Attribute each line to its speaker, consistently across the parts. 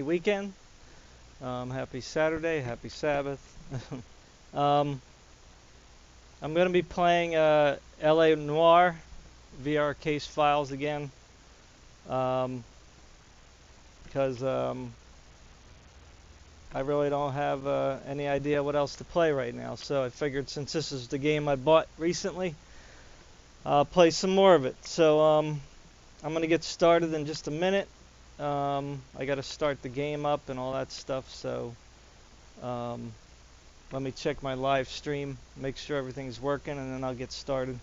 Speaker 1: weekend. Happy Saturday, happy Sabbath. um, I'm going to be playing LA Noire VR case files again um, because I really don't have any idea what else to play right now. So I figured since this is the game I bought recently, I'll play some more of it. So I'm going to get started in just a minute. I got to start the game up and all that stuff. So um, let me check my live stream, make sure everything's working, and then I'll get started.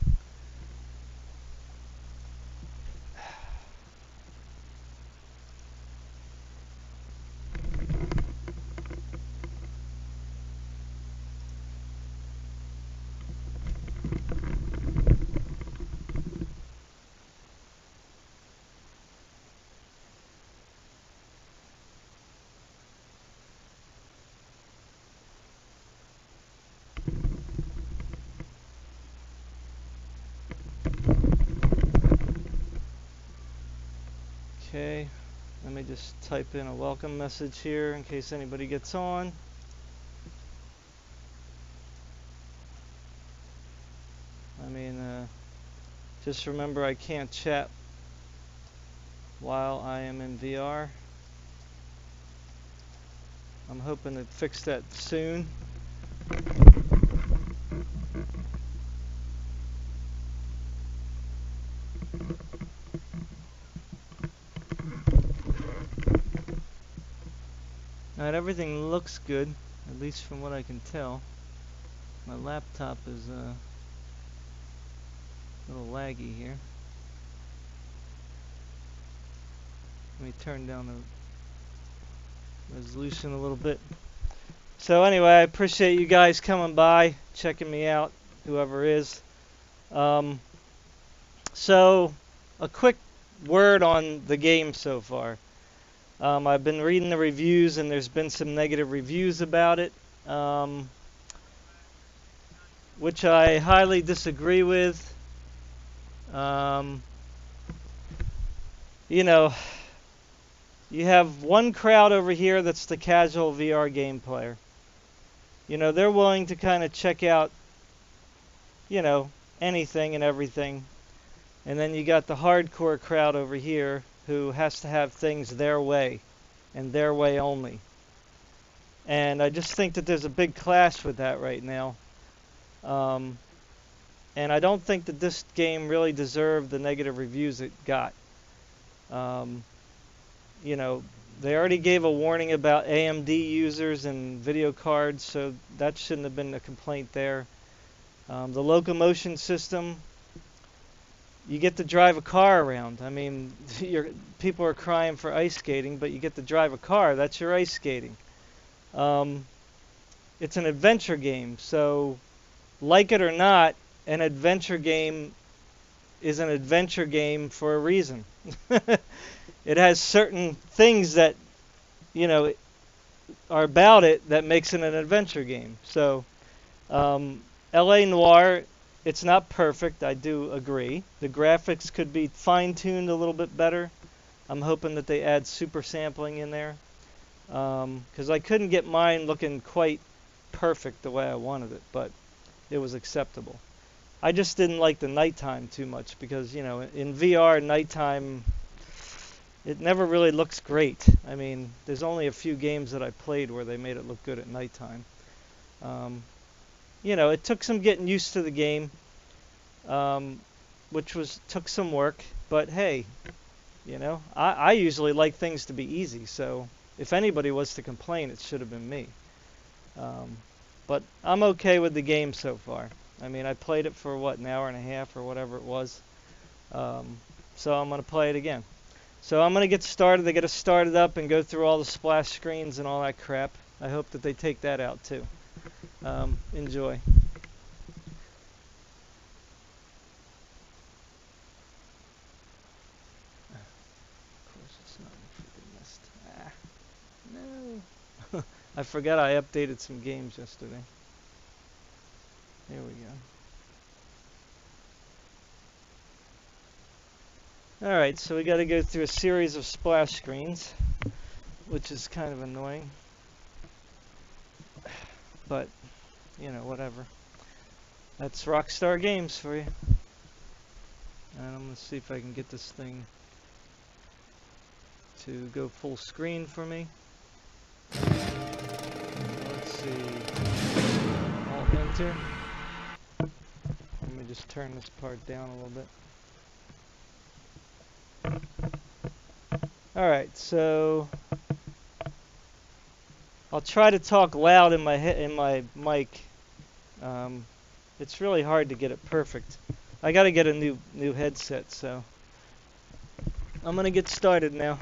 Speaker 1: Okay, let me just type in a welcome message here in case anybody gets on. Just remember I can't chat while I am in VR. I'm hoping to fix that soon. Alright, everything looks good, at least from what I can tell. My laptop is a little laggy here. Let me turn down the resolution a little bit. So anyway, I appreciate you guys coming by, checking me out, whoever is. So a quick word on the game so far. I've been reading the reviews, and there's been some negative reviews about it, which I highly disagree with. You know, you have one crowd over here that's the casual VR game player. You know, they're willing to kind of check out, anything and everything. And then you got the hardcore crowd over here who has to have things their way and their way only. And I just think that there's a big clash with that right now. And I don't think that this game really deserved the negative reviews it got. You know, they already gave a warning about AMD users and video cards, so that shouldn't have been a complaint there. The locomotion system, you get to drive a car around. I mean, people are crying for ice skating, but you get to drive a car. That's your ice skating. It's an adventure game, so like it or not, an adventure game is an adventure game for a reason. It has certain things that, are about it that makes it an adventure game. So, LA Noire, it's not perfect, I do agree. The graphics could be fine-tuned a little bit better. I'm hoping that they add super sampling in there. Because I couldn't get mine looking quite perfect the way I wanted it, but it was acceptable. I just didn't like the nighttime too much because, in VR, nighttime, it never really looks great. I mean, there's only a few games that I played where they made it look good at nighttime. It took some getting used to the game, which took some work, but hey, I usually like things to be easy, so if anybody was to complain, it should have been me. But I'm okay with the game so far. I mean, I played it for, an hour and a half or whatever it was. So I'm going to play it again. So I'm going to get started. They got to start it up and go through all the splash screens and all that crap. I hope that they take that out too. Enjoy. Of course it's not freaking missed. No. I forgot I updated some games yesterday. There we go. Alright, so we got to go through a series of splash screens. which is kind of annoying. But, you know, whatever. That's Rockstar Games for you. And I'm going to see if I can get this thing to go full screen for me. Let's see. Alt enter. Let me just turn this part down a little bit. Alright, so I'll try to talk loud in my mic. It's really hard to get it perfect. I got to get a new headset, so I'm gonna get started now.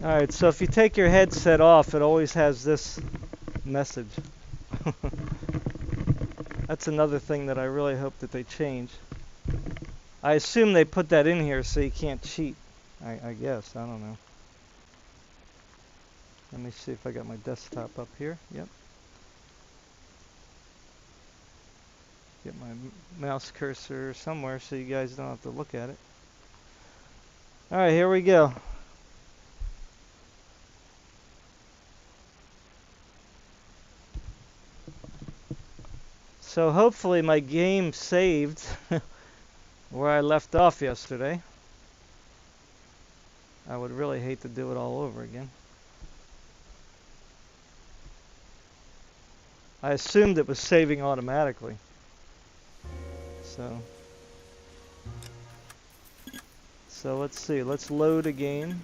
Speaker 1: Alright, so if you take your headset off, it always has this message. That's another thing that I really hope that they change. I assume they put that in here so you can't cheat. I guess, I don't know. Let me see if I got my desktop up here. Yep. Get my mouse cursor somewhere so you guys don't have to look at it. Alright, here we go. So hopefully my game saved where I left off yesterday. I would really hate to do it all over again. I assumed it was saving automatically. So let's see. Let's load a game.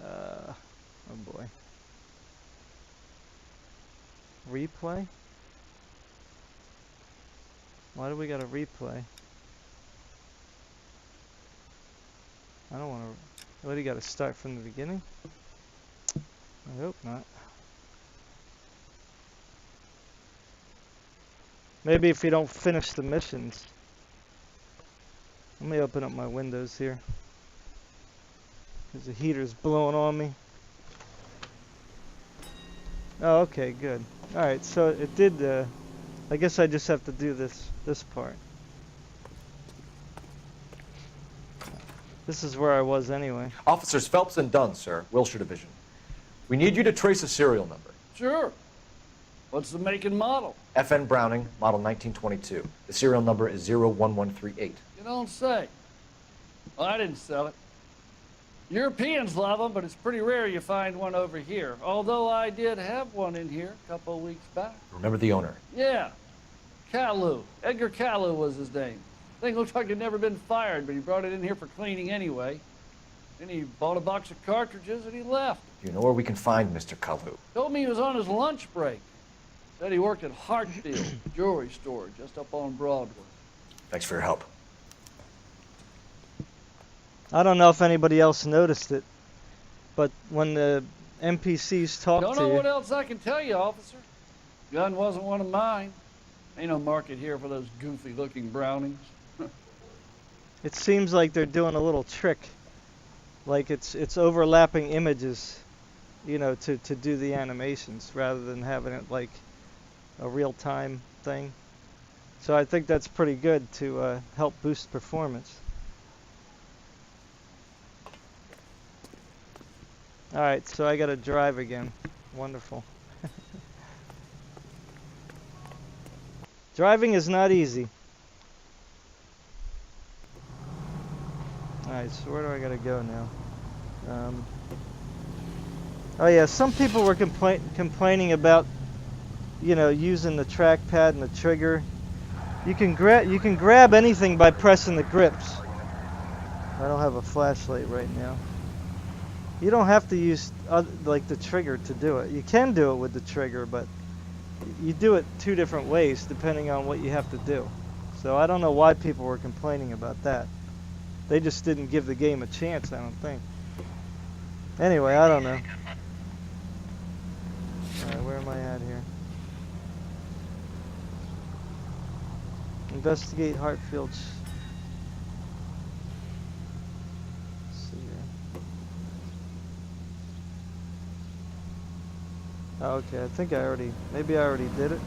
Speaker 1: Oh boy. Replay? Why do we got to replay? I don't want to. What do you got to start from the beginning? I hope not. Maybe if you don't finish the missions. Let me open up my windows here. Because the heater's blowing on me. Oh, okay, good. Alright, so it did, I guess I just have to do this part. This is where I was anyway.
Speaker 2: Officers Phelps and Dunn, sir, Wilshire Division. We need you to trace a serial number.
Speaker 3: Sure. What's the make and model?
Speaker 2: FN Browning, model 1922. The serial number is 01138.
Speaker 3: You don't say. Well, I didn't sell it. Europeans love them, but it's pretty rare you find one over here. Although I did have one in here a couple of weeks back.
Speaker 2: Remember the owner?
Speaker 3: Yeah. Kalu. Edgar Kalu was his name. Thing looked like it'd never been fired, but he brought it in here for cleaning anyway. Then he bought a box of cartridges and he left.
Speaker 2: Do you know where we can find Mr. Kalu?
Speaker 3: Told me he was on his lunch break. Said he worked at Hartfield, jewelry store just up on Broadway.
Speaker 2: Thanks for your help.
Speaker 1: I don't know if anybody else noticed it, but when the NPCs talk to you...
Speaker 3: Don't know what else I can tell you, officer. Gun wasn't one of mine. Ain't no market here for those goofy-looking Brownings.
Speaker 1: It seems like they're doing a little trick. Like it's overlapping images, you know, to do the animations rather than having it like a real-time thing. So I think that's pretty good to help boost performance. Alright, so I gotta drive again. Wonderful. Driving is not easy. Alright, so where do I gotta go now? Oh yeah, some people were complaining about, you know, using the trackpad and the trigger. You can grab anything by pressing the grips. I don't have a flashlight right now. You don't have to use like the trigger to do it. You can do it with the trigger, but you do it two different ways depending on what you have to do. So I don't know why people were complaining about that. They just didn't give the game a chance, I don't think. Anyway, I don't know. Alright, where am I at here? Investigate Hartfield's. Let's see here. Oh, okay, I think maybe I already did it.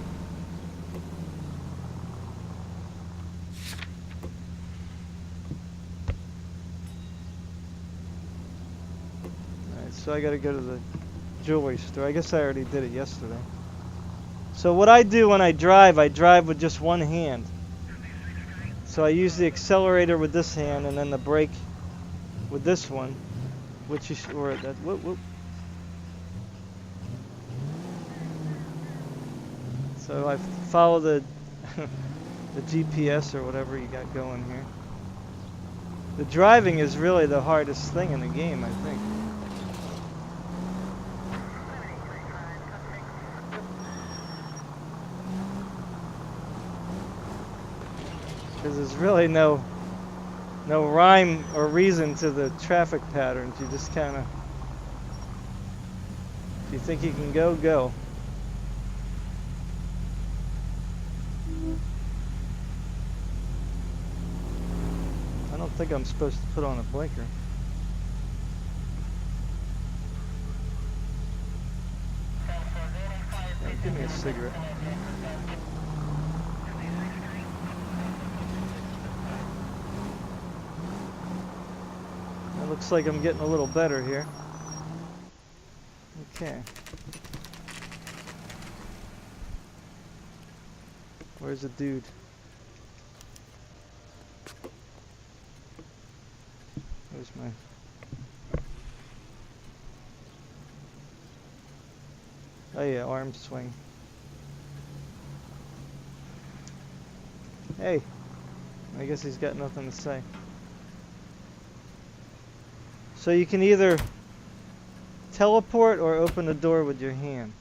Speaker 1: Alright, so I gotta go to the jewelry store. I guess I already did it yesterday. So what I do when I drive with just one hand. So I use the accelerator with this hand and then the brake with this one, which is, or that, whoop, whoop. So I follow the the GPS or whatever you got going here. The driving is really the hardest thing in the game, I think. Because there's really no rhyme or reason to the traffic patterns. You just kind of, if you think you can go, go. I don't think I'm supposed to put on a blinker. Hey, give me a cigarette. It looks like I'm getting a little better here. Okay. Where's the dude? Where's my... Oh yeah, arm swing. Hey. I guess he's got nothing to say. So you can either teleport or open the door with your hand.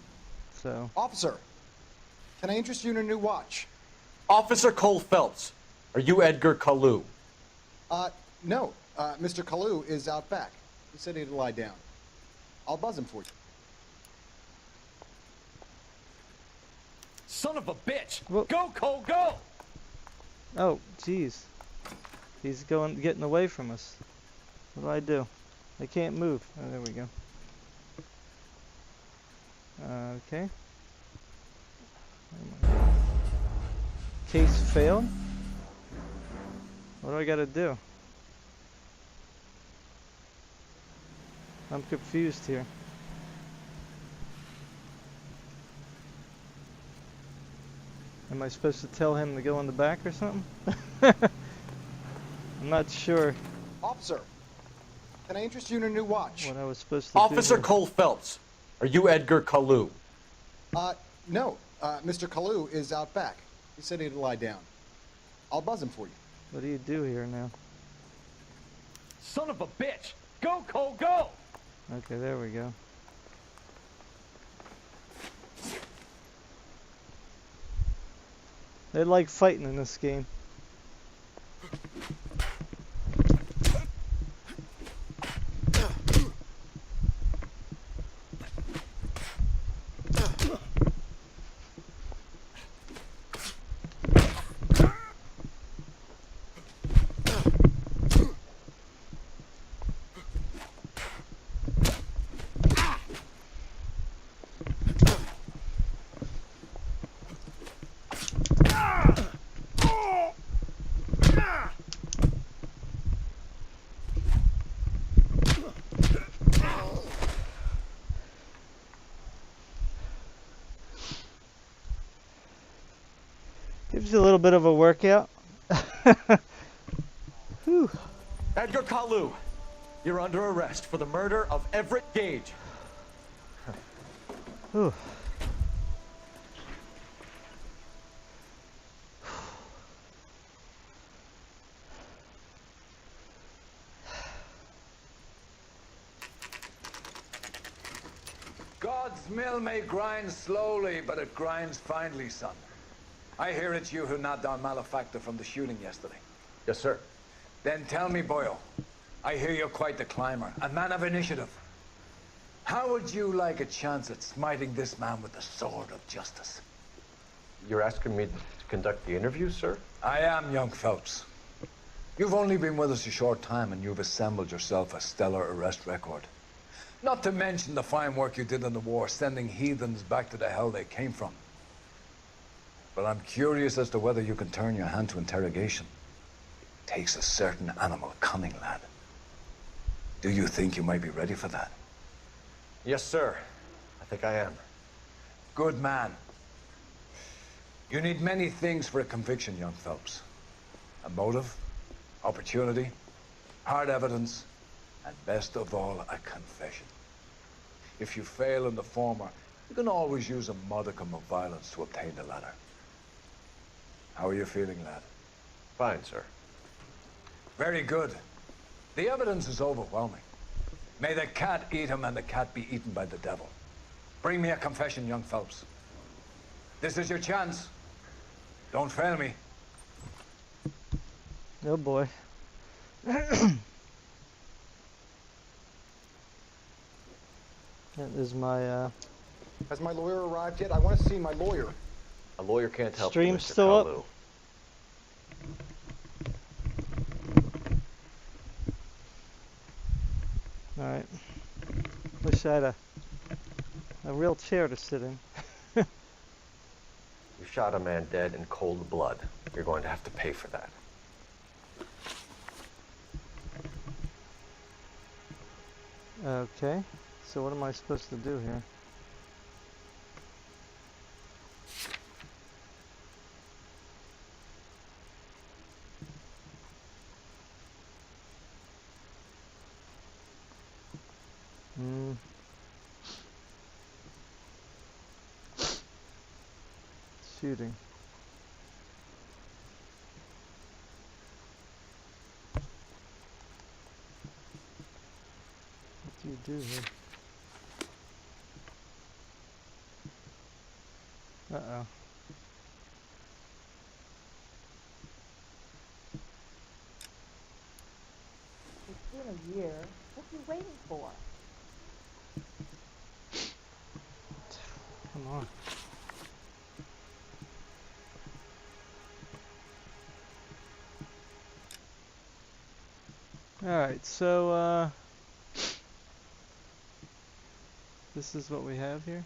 Speaker 1: So.
Speaker 4: Officer, can I interest you in a new watch?
Speaker 2: Officer Cole Phelps, are you Edgar Kalu?
Speaker 4: No. Mr. Kalu is out back. He said he'd lie down. I'll buzz him for you.
Speaker 2: Son of a bitch!
Speaker 1: Whoa.
Speaker 2: Go, Cole, go!
Speaker 1: Oh, jeez. He's getting away from us. What do I do? I can't move. Oh, there we go. Okay. Oh my God. Case failed? What do I gotta do? I'm confused here. Am I supposed to tell him to go in the back or something? I'm not sure
Speaker 4: Officer, can I interest you in a new watch?
Speaker 1: what I was supposed to
Speaker 2: Officer
Speaker 1: do.
Speaker 2: Cole Phelps, are you Edgar Kalu?
Speaker 4: No. Mr. Kalu is out back. He said he'd lie down. I'll buzz him for you.
Speaker 1: What do you do here now?
Speaker 2: Son of a bitch! Go, Cole, go!
Speaker 1: Okay, there we go. They like fighting in this game. Gives you a little bit of a workout. Whew.
Speaker 2: Edgar Kalu, you're under arrest for the murder of Everett Gage.
Speaker 1: Whew.
Speaker 5: God's mill may grind slowly, but it grinds finely, son. I hear it's you who knocked down Malefactor from the shooting yesterday.
Speaker 2: Yes, sir.
Speaker 5: Then tell me, Boyle, I hear you're quite the climber, a man of initiative. How would you like a chance at smiting this man with the sword of justice?
Speaker 6: You're asking me
Speaker 2: conduct the interview, sir?
Speaker 5: I am young Phelps. You've only been with us a short time and you've assembled yourself a stellar arrest record. Not to mention the fine work you did in the war, sending heathens back to the hell they came from. But I'm curious as to whether you can turn your hand to interrogation. It takes a certain animal cunning, lad. Do you think you might be ready for that?
Speaker 2: Yes, sir. I think I am.
Speaker 5: Good man. You need many things for a conviction, young Phelps. A motive, opportunity, hard evidence, and best of all, a confession. If you fail in the former, you can always use a modicum of violence to obtain the latter. How are you feeling, lad?
Speaker 2: Fine, sir.
Speaker 5: Very good. The evidence is overwhelming. May the cat eat him and the cat be eaten by the devil. Bring me a confession, young Phelps. This is your chance. Don't fail me.
Speaker 1: Oh boy. That is my
Speaker 4: Has my lawyer arrived yet? I want to see my lawyer.
Speaker 2: A lawyer can't help you,
Speaker 1: Stream's
Speaker 2: Mr.
Speaker 1: still up?
Speaker 2: Kalu.
Speaker 1: Alright. Wish I had a real chair to sit in.
Speaker 2: You shot a man dead in cold blood. You're going to have to pay for that.
Speaker 1: Okay. So what am I supposed to do here? Shooting. What do you do here? Uh-oh.
Speaker 6: It's been a year. What are you waiting for?
Speaker 1: Come on. Alright, so, this is what we have here.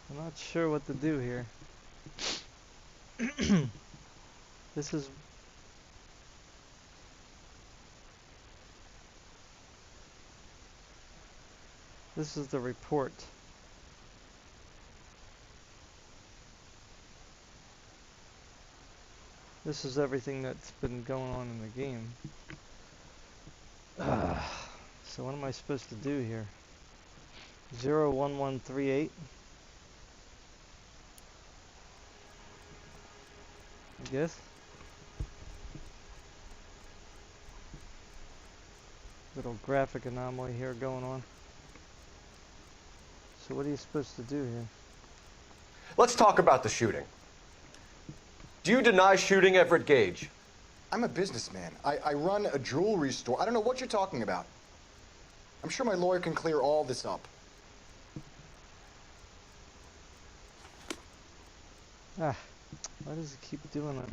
Speaker 1: I'm not sure what to do here. This is... This is the report. This is everything that's been going on in the game. So what am I supposed to do here? 01138. I guess. Little graphic anomaly here going on. So what are you supposed to do here?
Speaker 2: Let's talk about the shooting. Do you deny shooting Everett Gage?
Speaker 4: I'm a businessman. I run a jewelry store. I don't know what you're talking about. I'm sure my lawyer can clear all this up.
Speaker 1: Ah, why does it keep doing that?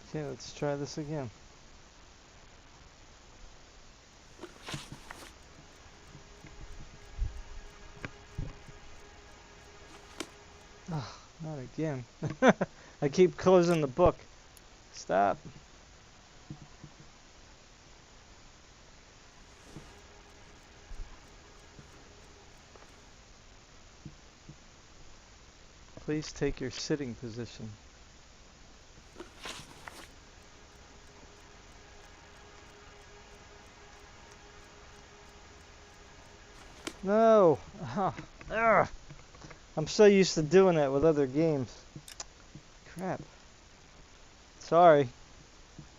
Speaker 1: Okay, let's try this again. Oh, not again. I keep closing the book. Stop. Please take your sitting position. No! Ugh. I'm so used to doing that with other games. Crap. Sorry.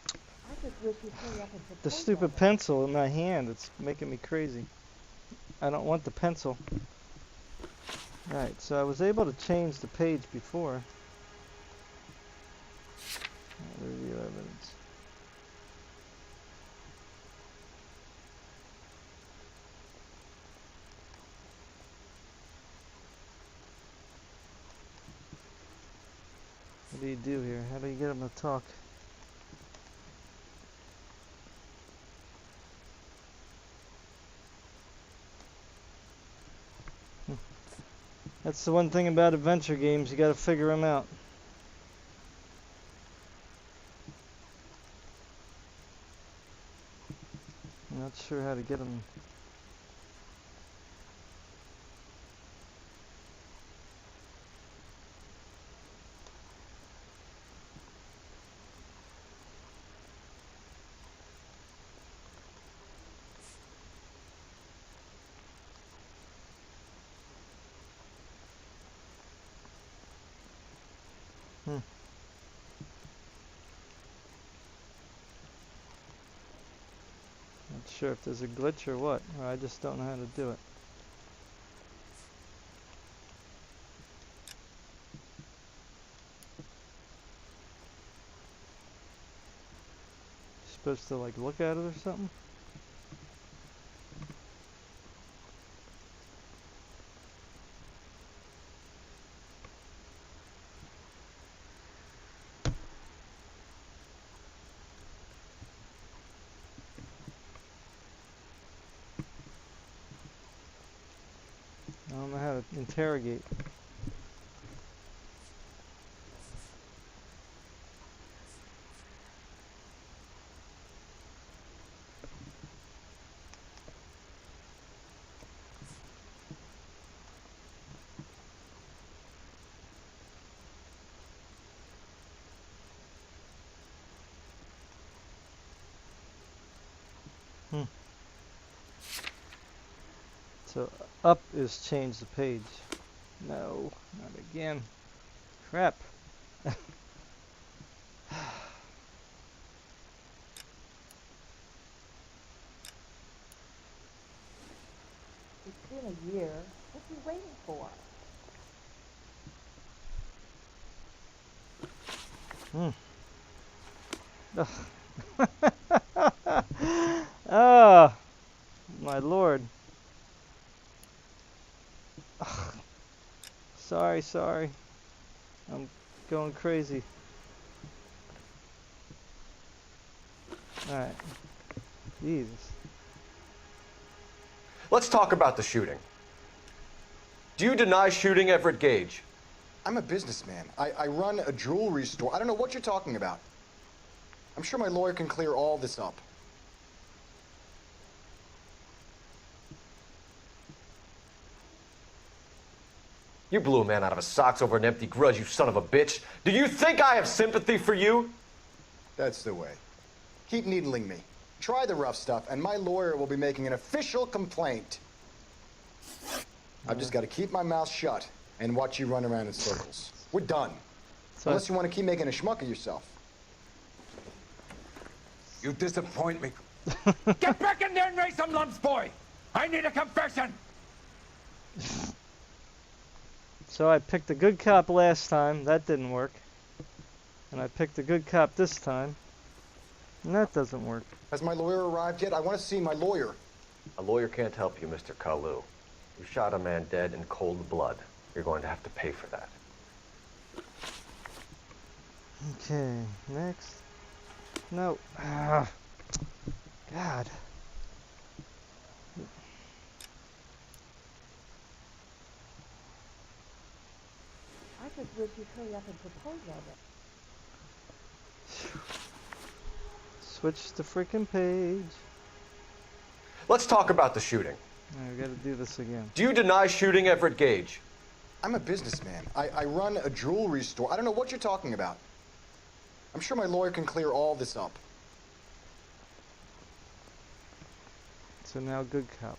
Speaker 6: I just wish you'd hurry up and put
Speaker 1: The
Speaker 6: paint
Speaker 1: stupid
Speaker 6: on it.
Speaker 1: pencil in my hand, it's making me crazy. I don't want the pencil. Right, so I was able to change the page before. Review evidence. What do you do here? How do you get them to talk? That's the one thing about adventure games, you gotta figure them out. I'm not sure how to get them. Not sure if there's a glitch or what, or I just don't know how to do it. Supposed to like look at it or something? I don't know how to interrogate. So up is change the page. No, not again. Crap.
Speaker 6: It's been a year. What are you waiting for?
Speaker 1: Ah, my lord. Ugh. Sorry. I'm going crazy. Alright. Jesus.
Speaker 2: Let's talk about the shooting. Do you deny shooting Everett Gage?
Speaker 4: I'm a businessman. I run a jewelry store. I don't know what you're talking about. I'm sure my lawyer can clear all this up.
Speaker 2: You blew a man out of his socks over an empty grudge, you son of a bitch. Do you think I have sympathy for you?
Speaker 4: That's the way. Keep needling me. Try the rough stuff, and my lawyer will be making an official complaint. I've just got to keep my mouth shut and watch you run around in circles. We're done.
Speaker 1: So
Speaker 4: Unless you want to keep making a schmuck of yourself.
Speaker 5: You disappoint me. Get back in there and raise some lumps, boy! I need a confession!
Speaker 1: So I picked the good cop last time, that didn't work. And I picked the good cop this time, and that doesn't work.
Speaker 4: Has my lawyer arrived yet? I want to see my lawyer.
Speaker 2: A lawyer can't help you, Mr. Kalu. You shot a man dead in cold blood. You're going to have to pay for that.
Speaker 1: Okay, next. No. Ah. God.
Speaker 6: I just wish you'd hurry up and propose of it.
Speaker 1: Switch the freaking page.
Speaker 2: Let's talk about the shooting.
Speaker 1: I gotta do this again.
Speaker 2: Do you deny shooting Everett Gage?
Speaker 4: I'm a businessman. I run a jewelry store. I don't know what you're talking about. I'm sure my lawyer can clear all this up.
Speaker 1: So now good cop.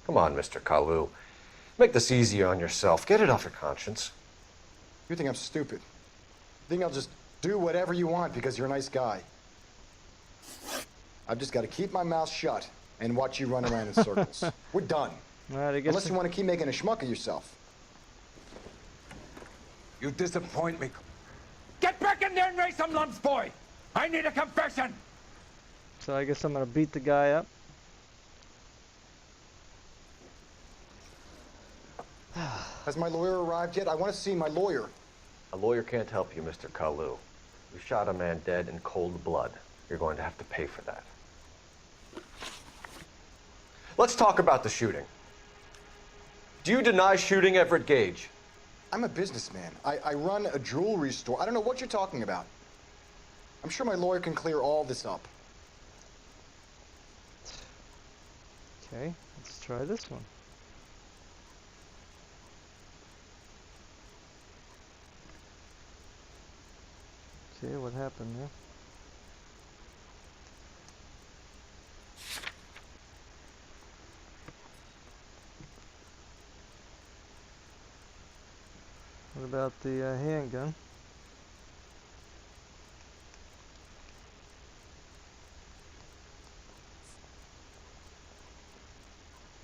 Speaker 2: Come on, Mr. Kalu. Make this easier on yourself. Get it off your conscience.
Speaker 4: You think I'm stupid? You think I'll just do whatever you want because you're a nice guy? I've just got to keep my mouth shut and watch you run around in circles. We're done.
Speaker 1: Alright, I guess
Speaker 4: Unless you want to keep making a schmuck of yourself.
Speaker 5: You disappoint me. Get back in there and raise some lumps, boy! I need a confession!
Speaker 1: So I guess I'm gonna beat the guy up.
Speaker 4: Has my lawyer arrived yet? I want to see my lawyer.
Speaker 2: A lawyer can't help you, Mr. Kalu. You shot a man dead in cold blood. You're going to have to pay for that. Let's talk about the shooting. Do you deny shooting Everett Gage?
Speaker 4: I'm a businessman. I run a jewelry store. I don't know what you're talking about. I'm sure my lawyer can clear all this up.
Speaker 1: Okay, let's try this one. See what happened there. What about the handgun?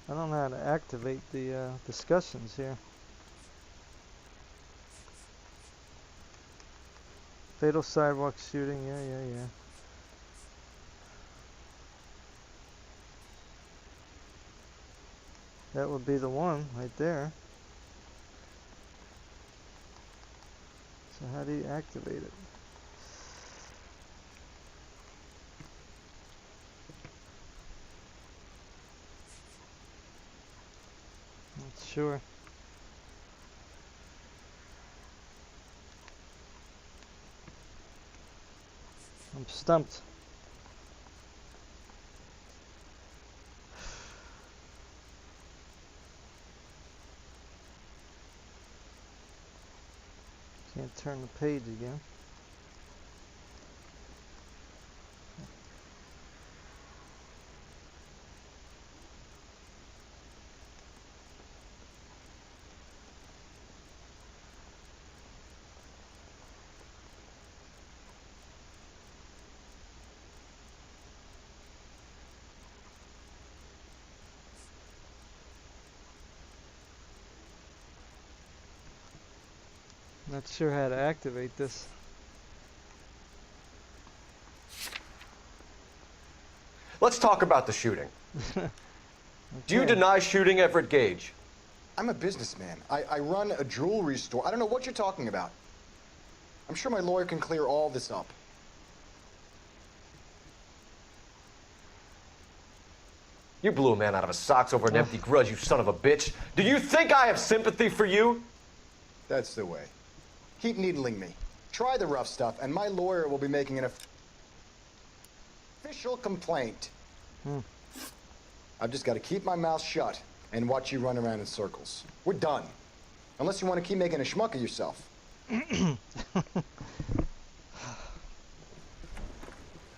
Speaker 1: I don't know how to activate the discussions here. Fatal sidewalk shooting, yeah. That would be the one right there. So how do you activate it? Not sure. I'm stumped. Can't turn the page again. Not sure how to activate this.
Speaker 2: Let's talk about the shooting.
Speaker 1: Okay.
Speaker 2: Do you deny shooting Everett Gage?
Speaker 4: I'm a businessman. I run a jewelry store. I don't know what you're talking about. I'm sure my lawyer can clear all this up.
Speaker 2: You blew a man out of his socks over an empty grudge, you son of a bitch. Do you think I have sympathy for you?
Speaker 4: That's the way. Keep needling me. Try the rough stuff, and my lawyer will be making an official complaint. I've just got to keep my mouth shut and watch you run around in circles. We're done. Unless you want to keep making a schmuck of yourself.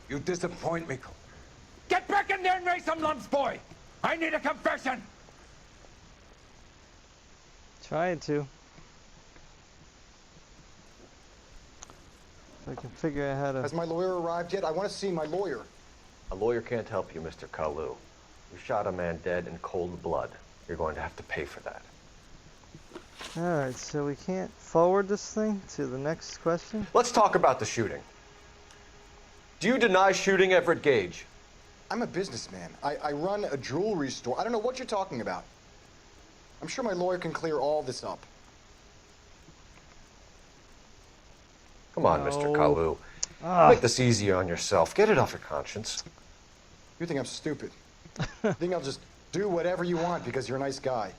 Speaker 5: You disappoint me. Get back in there and raise some lumps, boy! I need a confession!
Speaker 1: Trying to. If I can figure out how to...
Speaker 4: Has my lawyer arrived yet? I want to see my lawyer.
Speaker 2: A lawyer can't help you, Mr. Kalu. You shot a man dead in cold blood. You're going to have to pay for that.
Speaker 1: Alright, so we can't forward this thing to the next question?
Speaker 2: Let's talk about the shooting. Do you deny shooting Everett Gage?
Speaker 4: I'm a businessman. I run a jewelry store. I don't know what you're talking about. I'm sure my lawyer can clear all this up.
Speaker 2: Come on, Mr.
Speaker 1: No.
Speaker 2: Kalu. Make this easier on yourself. Get it off your conscience.
Speaker 4: You think I'm stupid. You think I'll just do whatever you want because you're a nice guy.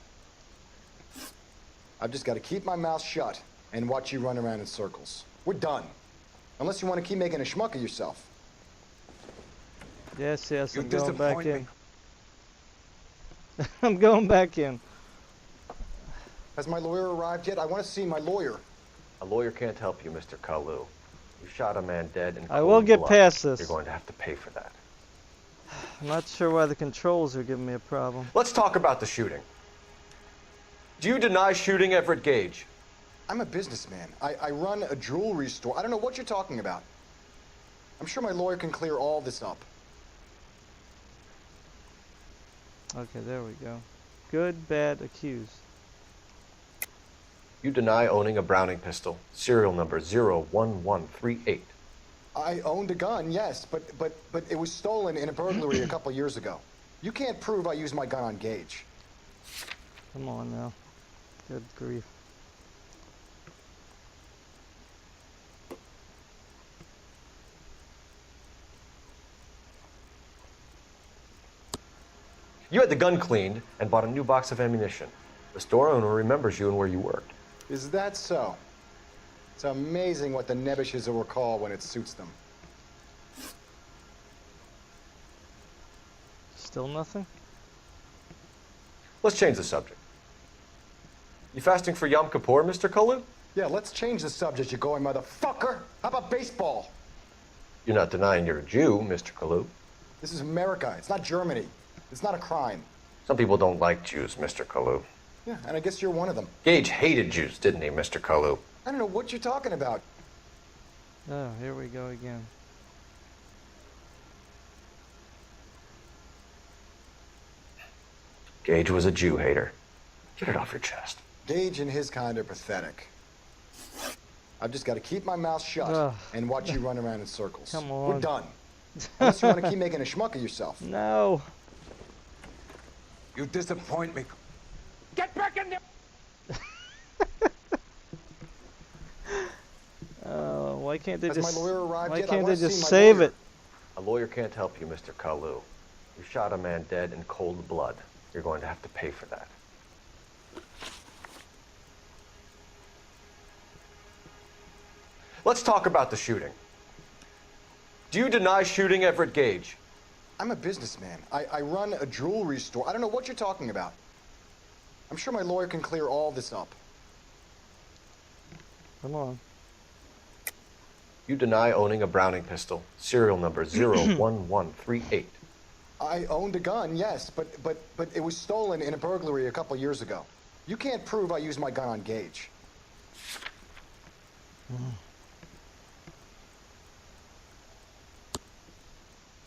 Speaker 4: I've just got to keep my mouth shut and watch you run around in circles. We're done. Unless you want to keep making a schmuck of yourself.
Speaker 1: Yes,
Speaker 5: You
Speaker 1: I'm going back
Speaker 5: disappoint
Speaker 1: in.
Speaker 5: me.
Speaker 1: I'm going back in.
Speaker 4: Has my lawyer arrived yet? I want to see my lawyer.
Speaker 2: A lawyer can't help you, Mr. Kalu. You shot a man dead in
Speaker 1: I
Speaker 2: cold
Speaker 1: will get
Speaker 2: blood.
Speaker 1: past this.
Speaker 2: You're going to have to pay for that.
Speaker 1: I'm not sure why the controls are giving me a problem.
Speaker 2: Let's talk about the shooting. Do you deny shooting Everett Gage?
Speaker 4: I'm a businessman. I run a jewelry store. I don't know what you're talking about. I'm sure my lawyer can clear all this up.
Speaker 1: Okay, there we go. Good, bad, accused.
Speaker 2: You deny owning a Browning pistol, serial number 01138.
Speaker 4: I owned a gun, yes, but it was stolen in a burglary a couple years ago. You can't prove I used my gun on Gage.
Speaker 1: Come on now. Good grief.
Speaker 2: You had the gun cleaned and bought a new box of ammunition. The store owner remembers you and where you worked.
Speaker 4: Is that so? It's amazing what the nebbishes will recall when it suits them.
Speaker 1: Still nothing?
Speaker 2: Let's change the subject. You fasting for Yom Kippur, Mr. Kalu?
Speaker 4: Yeah, let's change the subject, you going motherfucker. How about baseball?
Speaker 2: You're not denying you're a Jew, Mr. Kalu.
Speaker 4: This is America. It's not Germany. It's not a crime.
Speaker 2: Some people don't like Jews, Mr. Kalu.
Speaker 4: Yeah, and I guess you're one of them.
Speaker 2: Gage hated Jews, didn't he, Mr. Kalu?
Speaker 4: I don't know what you're talking about.
Speaker 1: Oh, here we go again.
Speaker 2: Gage was a Jew hater. Get it off your chest.
Speaker 4: Gage and his kind are pathetic. I've just got to keep my mouth shut and watch you run around in circles.
Speaker 1: Come on.
Speaker 4: We're done. Unless you want to keep making a schmuck of yourself.
Speaker 1: No.
Speaker 5: You disappoint me.
Speaker 3: Get back in there!
Speaker 1: Why can't they
Speaker 4: Has
Speaker 1: just?
Speaker 4: my lawyer arrived
Speaker 1: Why
Speaker 4: yet? I
Speaker 1: can't they
Speaker 4: wanna see
Speaker 1: just
Speaker 4: my
Speaker 1: save
Speaker 4: lawyer.
Speaker 1: it?
Speaker 2: A lawyer can't help you, Mr. Kalu. You shot a man dead in cold blood. You're going to have to pay for that. Let's talk about the shooting. Do you deny shooting Everett Gage?
Speaker 4: I'm a businessman. I run a jewelry store. I don't know what you're talking about. I'm sure my lawyer can clear all this up.
Speaker 1: Come on.
Speaker 2: You deny owning a Browning pistol, serial number 01138.
Speaker 4: I owned a gun, yes, but it was stolen in a burglary a couple years ago. You can't prove I used my gun on Gage.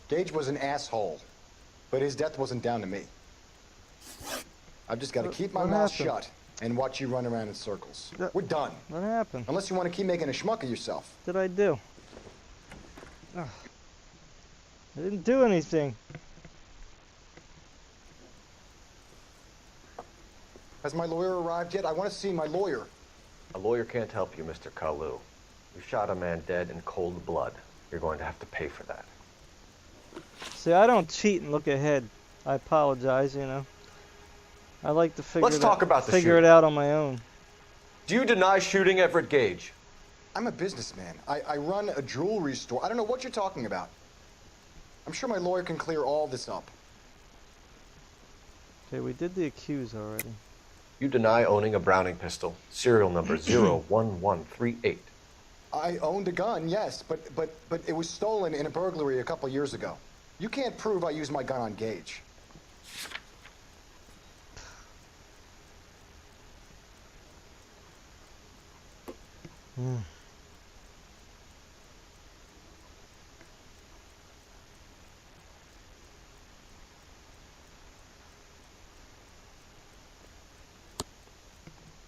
Speaker 4: Gage was an asshole, but his death wasn't down to me. I've just got to keep my
Speaker 1: What
Speaker 4: mouth
Speaker 1: happened?
Speaker 4: shut and watch you run around in circles.
Speaker 1: Yeah.
Speaker 4: We're done.
Speaker 1: What happened?
Speaker 4: Unless you want to keep making a schmuck of yourself.
Speaker 1: What did I do? Ugh. I didn't do anything.
Speaker 4: Has my lawyer arrived yet? I want to see my lawyer.
Speaker 2: A lawyer can't help you, Mr. Kalu. You shot a man dead in cold blood. You're going to have to pay for that.
Speaker 1: See, I don't cheat and look ahead. I apologize, you know. I like to figure
Speaker 2: Let's talk about the
Speaker 1: figure it
Speaker 2: shooting.
Speaker 1: out on my own.
Speaker 2: Do you deny shooting Everett Gage?
Speaker 4: I'm a businessman. I run a jewelry store. I don't know what you're talking about. I'm sure my lawyer can clear all this up.
Speaker 1: Okay, we did the accuse already.
Speaker 2: You deny owning a Browning pistol, serial number 01138.
Speaker 4: I owned a gun, yes, but it was stolen in a burglary a couple years ago. You can't prove I used my gun on Gage.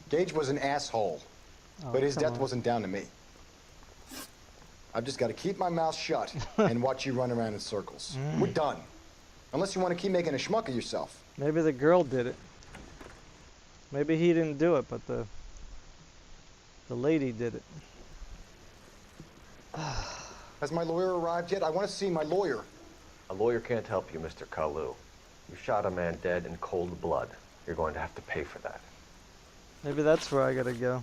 Speaker 4: Gage was an asshole, but his
Speaker 1: come
Speaker 4: death
Speaker 1: on.
Speaker 4: wasn't down to me. I've just got to keep my mouth shut and watch you run around in circles. We're done. Unless you want to keep making a schmuck of yourself.
Speaker 1: Maybe the girl did it. Maybe he didn't do it, but the lady did it.
Speaker 4: Has my lawyer arrived yet? I want to see my lawyer.
Speaker 2: A lawyer can't help you, Mr. Kalu. You shot a man dead in cold blood. You're going to have to pay for that.
Speaker 1: Maybe that's where I gotta go.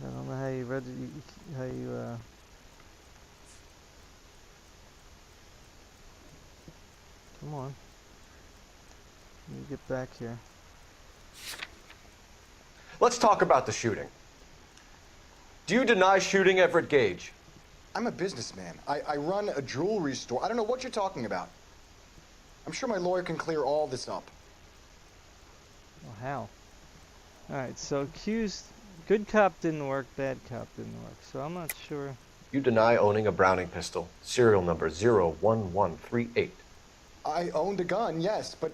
Speaker 1: I don't know how you read it, how you come on. Let me get back here.
Speaker 2: Let's talk about the shooting. Do you deny shooting Everett Gage?
Speaker 4: I'm a businessman. I run a jewelry store. I don't know what you're talking about. I'm sure my lawyer can clear all this up.
Speaker 1: Well, how? Alright, so accused, good cop didn't work, bad cop didn't work. So I'm not sure.
Speaker 2: You deny owning a Browning pistol, serial number 01138.
Speaker 4: I owned a gun, yes, but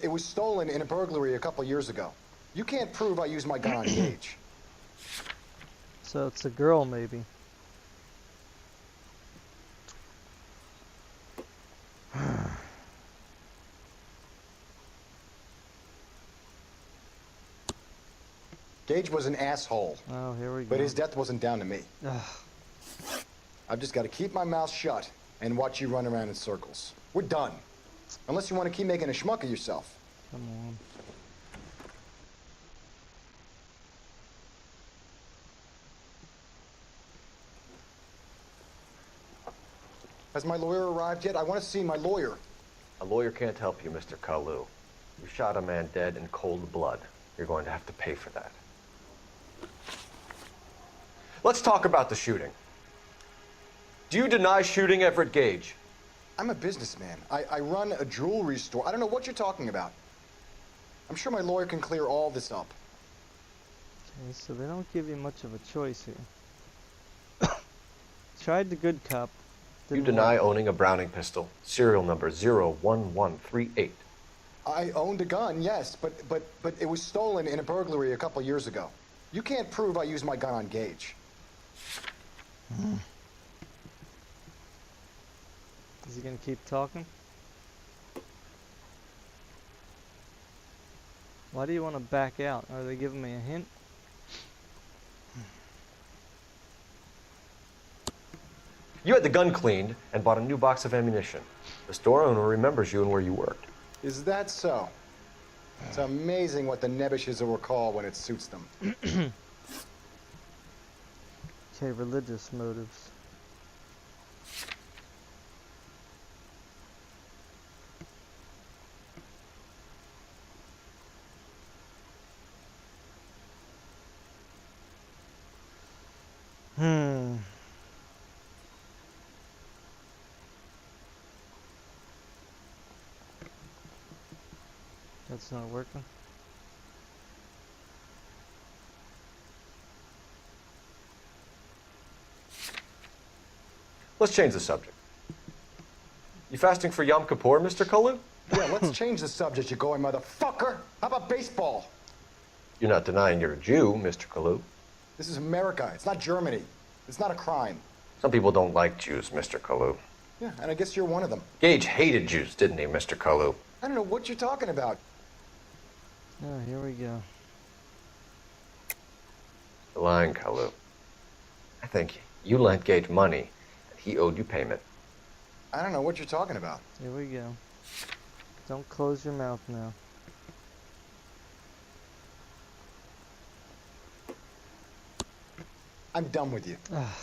Speaker 4: it was stolen in a burglary a couple years ago. You can't prove I used my gun on Gage.
Speaker 1: So it's a girl, maybe.
Speaker 4: Gage was an asshole,
Speaker 1: Oh, here we go.
Speaker 4: but his death wasn't down to me.
Speaker 1: Ugh.
Speaker 4: I've just got to keep my mouth shut and watch you run around in circles. We're done. Unless you want to keep making a schmuck of yourself.
Speaker 1: Come on.
Speaker 4: Has my lawyer arrived yet? I want to see my lawyer.
Speaker 2: A lawyer can't help you, Mr. Kalu. You shot a man dead in cold blood. You're going to have to pay for that. Let's talk about the shooting. Do you deny shooting Everett Gage?
Speaker 4: I'm a businessman. I run a jewelry store. I don't know what you're talking about. I'm sure my lawyer can clear all this up.
Speaker 1: Okay, so they don't give you much of a choice here. Tried the good cop.
Speaker 2: You
Speaker 1: Didn't
Speaker 2: deny
Speaker 1: work.
Speaker 2: owning a Browning pistol, serial number 01138.
Speaker 4: I owned a gun, yes, but it was stolen in a burglary a couple years ago. You can't prove I used my gun on Gage.
Speaker 1: Is he gonna keep talking? Why do you want to back out? Are they giving me a hint?
Speaker 2: You had the gun cleaned and bought a new box of ammunition. The store owner remembers you and where you worked.
Speaker 4: Is that so? It's amazing what the nebbishes will recall when it suits them.
Speaker 1: Okay, religious motives. That's not working.
Speaker 2: Let's change the subject. You fasting for Yom Kippur, Mr. Kalu?
Speaker 4: Yeah, let's change the subject, you going motherfucker. How about baseball?
Speaker 2: You're not denying you're a Jew, Mr. Kalu.
Speaker 4: This is America. It's not Germany. It's not a crime.
Speaker 2: Some people don't like Jews, Mr. Kalu.
Speaker 4: Yeah, and I guess you're one of them.
Speaker 2: Gage hated Jews, didn't he, Mr. Kalu?
Speaker 4: I don't know what you're talking about.
Speaker 1: Oh, here we go.
Speaker 2: You're lying, Kalu. I think you lent Gage money, and he owed you payment.
Speaker 4: I don't know what you're talking about.
Speaker 1: Here we go. Don't close your mouth now.
Speaker 4: I'm done with you.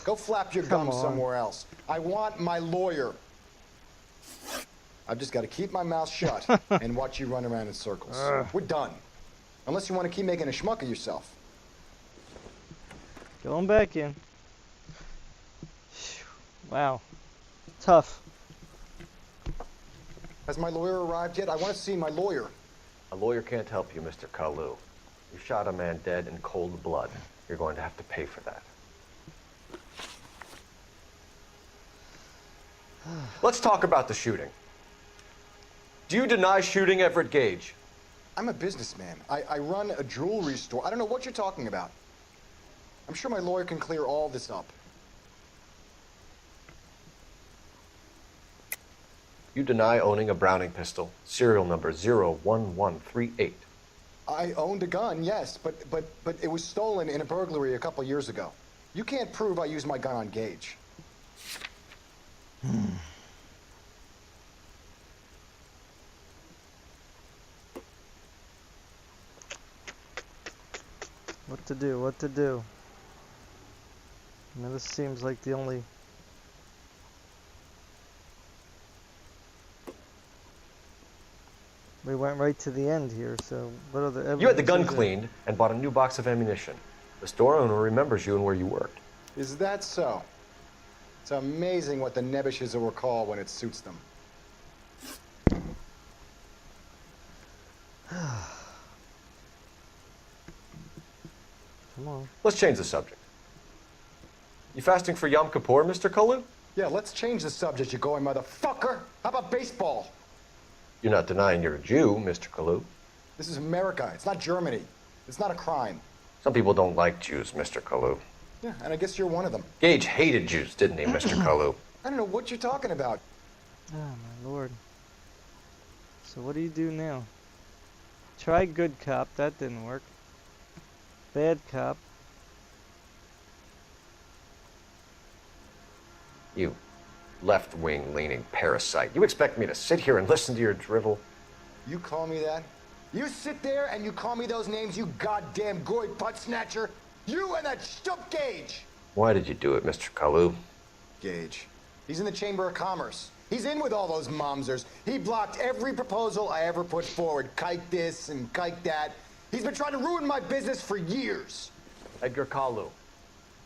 Speaker 4: Go flap your
Speaker 1: Come
Speaker 4: gums
Speaker 1: on.
Speaker 4: somewhere else. I want my lawyer. I've just got to keep my mouth shut and watch you run around in circles. We're done. Unless you want to keep making a schmuck of yourself.
Speaker 1: Going back in. Wow. Tough.
Speaker 4: Has my lawyer arrived yet? I want to see my lawyer.
Speaker 2: A lawyer can't help you, Mr. Kalu. You shot a man dead in cold blood. You're going to have to pay for that. Let's talk about the shooting. Do you deny shooting Everett Gage?
Speaker 4: I'm a businessman. I run a jewelry store. I don't know what you're talking about. I'm sure my lawyer can clear all this up.
Speaker 2: You deny owning a Browning pistol, serial number 01138.
Speaker 4: I owned a gun, yes, but it was stolen in a burglary a couple years ago. You can't prove I used my gun on Gage.
Speaker 1: What to do? What to do? Now this seems like the only... We went right to the end here, so what other evidence?
Speaker 2: You had the gun
Speaker 1: is there?
Speaker 2: cleaned and bought a new box of ammunition. The store owner remembers you and where you worked.
Speaker 4: Is that so? It's amazing what the nebbishes will recall when it suits them.
Speaker 1: Come on.
Speaker 2: Let's change the subject. You fasting for Yom Kippur, Mr. Kalu?
Speaker 4: Yeah, let's change the subject, you going motherfucker. How about baseball?
Speaker 2: You're not denying you're a Jew, Mr. Kalu.
Speaker 4: This is America. It's not Germany. It's not a crime.
Speaker 2: Some people don't like Jews, Mr. Kalu.
Speaker 4: Yeah, and I guess you're one of them.
Speaker 2: Gage hated Jews, didn't he, Mr. Kalu?
Speaker 4: I don't know what you're talking about.
Speaker 1: Oh, my lord. So what do you do now? Try good cop. That didn't work. Bad cop.
Speaker 2: You left-wing leaning parasite. You expect me to sit here and listen to your drivel?
Speaker 4: You call me that? You sit there and you call me those names, you goddamn goy putt snatcher? You and that stump Gage!
Speaker 2: Why did you do it, Mr. Kalu?
Speaker 4: Gage. He's in the Chamber of Commerce. He's in with all those momsers. He blocked every proposal I ever put forward. Kike this and kike that. He's been trying to ruin my business for years.
Speaker 2: Edgar Kalu,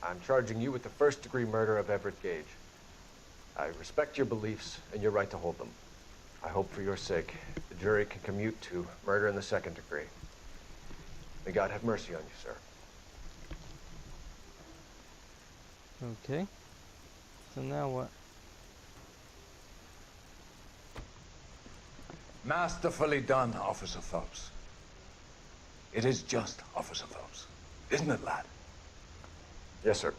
Speaker 2: I'm charging you with the first-degree murder of Everett Gage. I respect your beliefs and your right to hold them. I hope for your sake the jury can commute to murder in the second degree. May God have mercy on you, sir.
Speaker 1: Okay. So now what?
Speaker 5: Masterfully done, Officer Phelps. It is just Officer Phelps. Isn't it, lad?
Speaker 2: Yes, sir.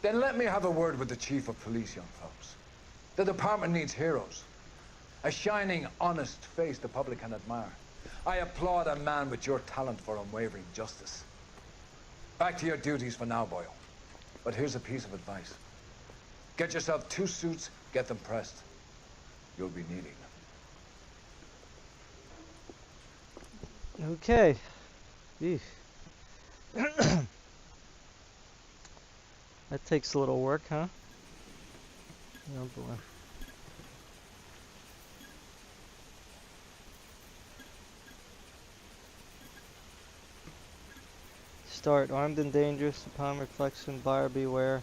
Speaker 5: Then let me have a word with the Chief of Police, young Phelps. The department needs heroes. A shining, honest face the public can admire. I applaud a man with your talent for unwavering justice. Back to your duties for now, boyo. But here's a piece of advice. Get yourself 2 suits, get them pressed. You'll be needing them.
Speaker 1: Okay. Eesh. That takes a little work, huh? Oh boy. Start armed and dangerous upon reflection, buyer beware.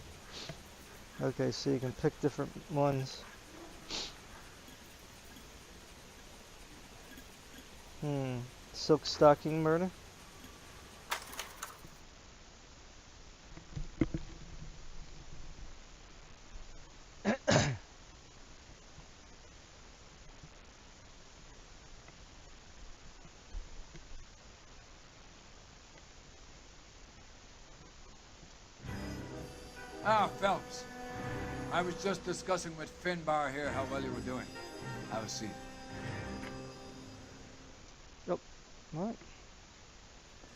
Speaker 1: Okay, so you can pick different ones. Silk stocking murder.
Speaker 5: Ah, Phelps. I was just discussing with Finbar here how well you were doing. Have a seat.
Speaker 1: Oh, what?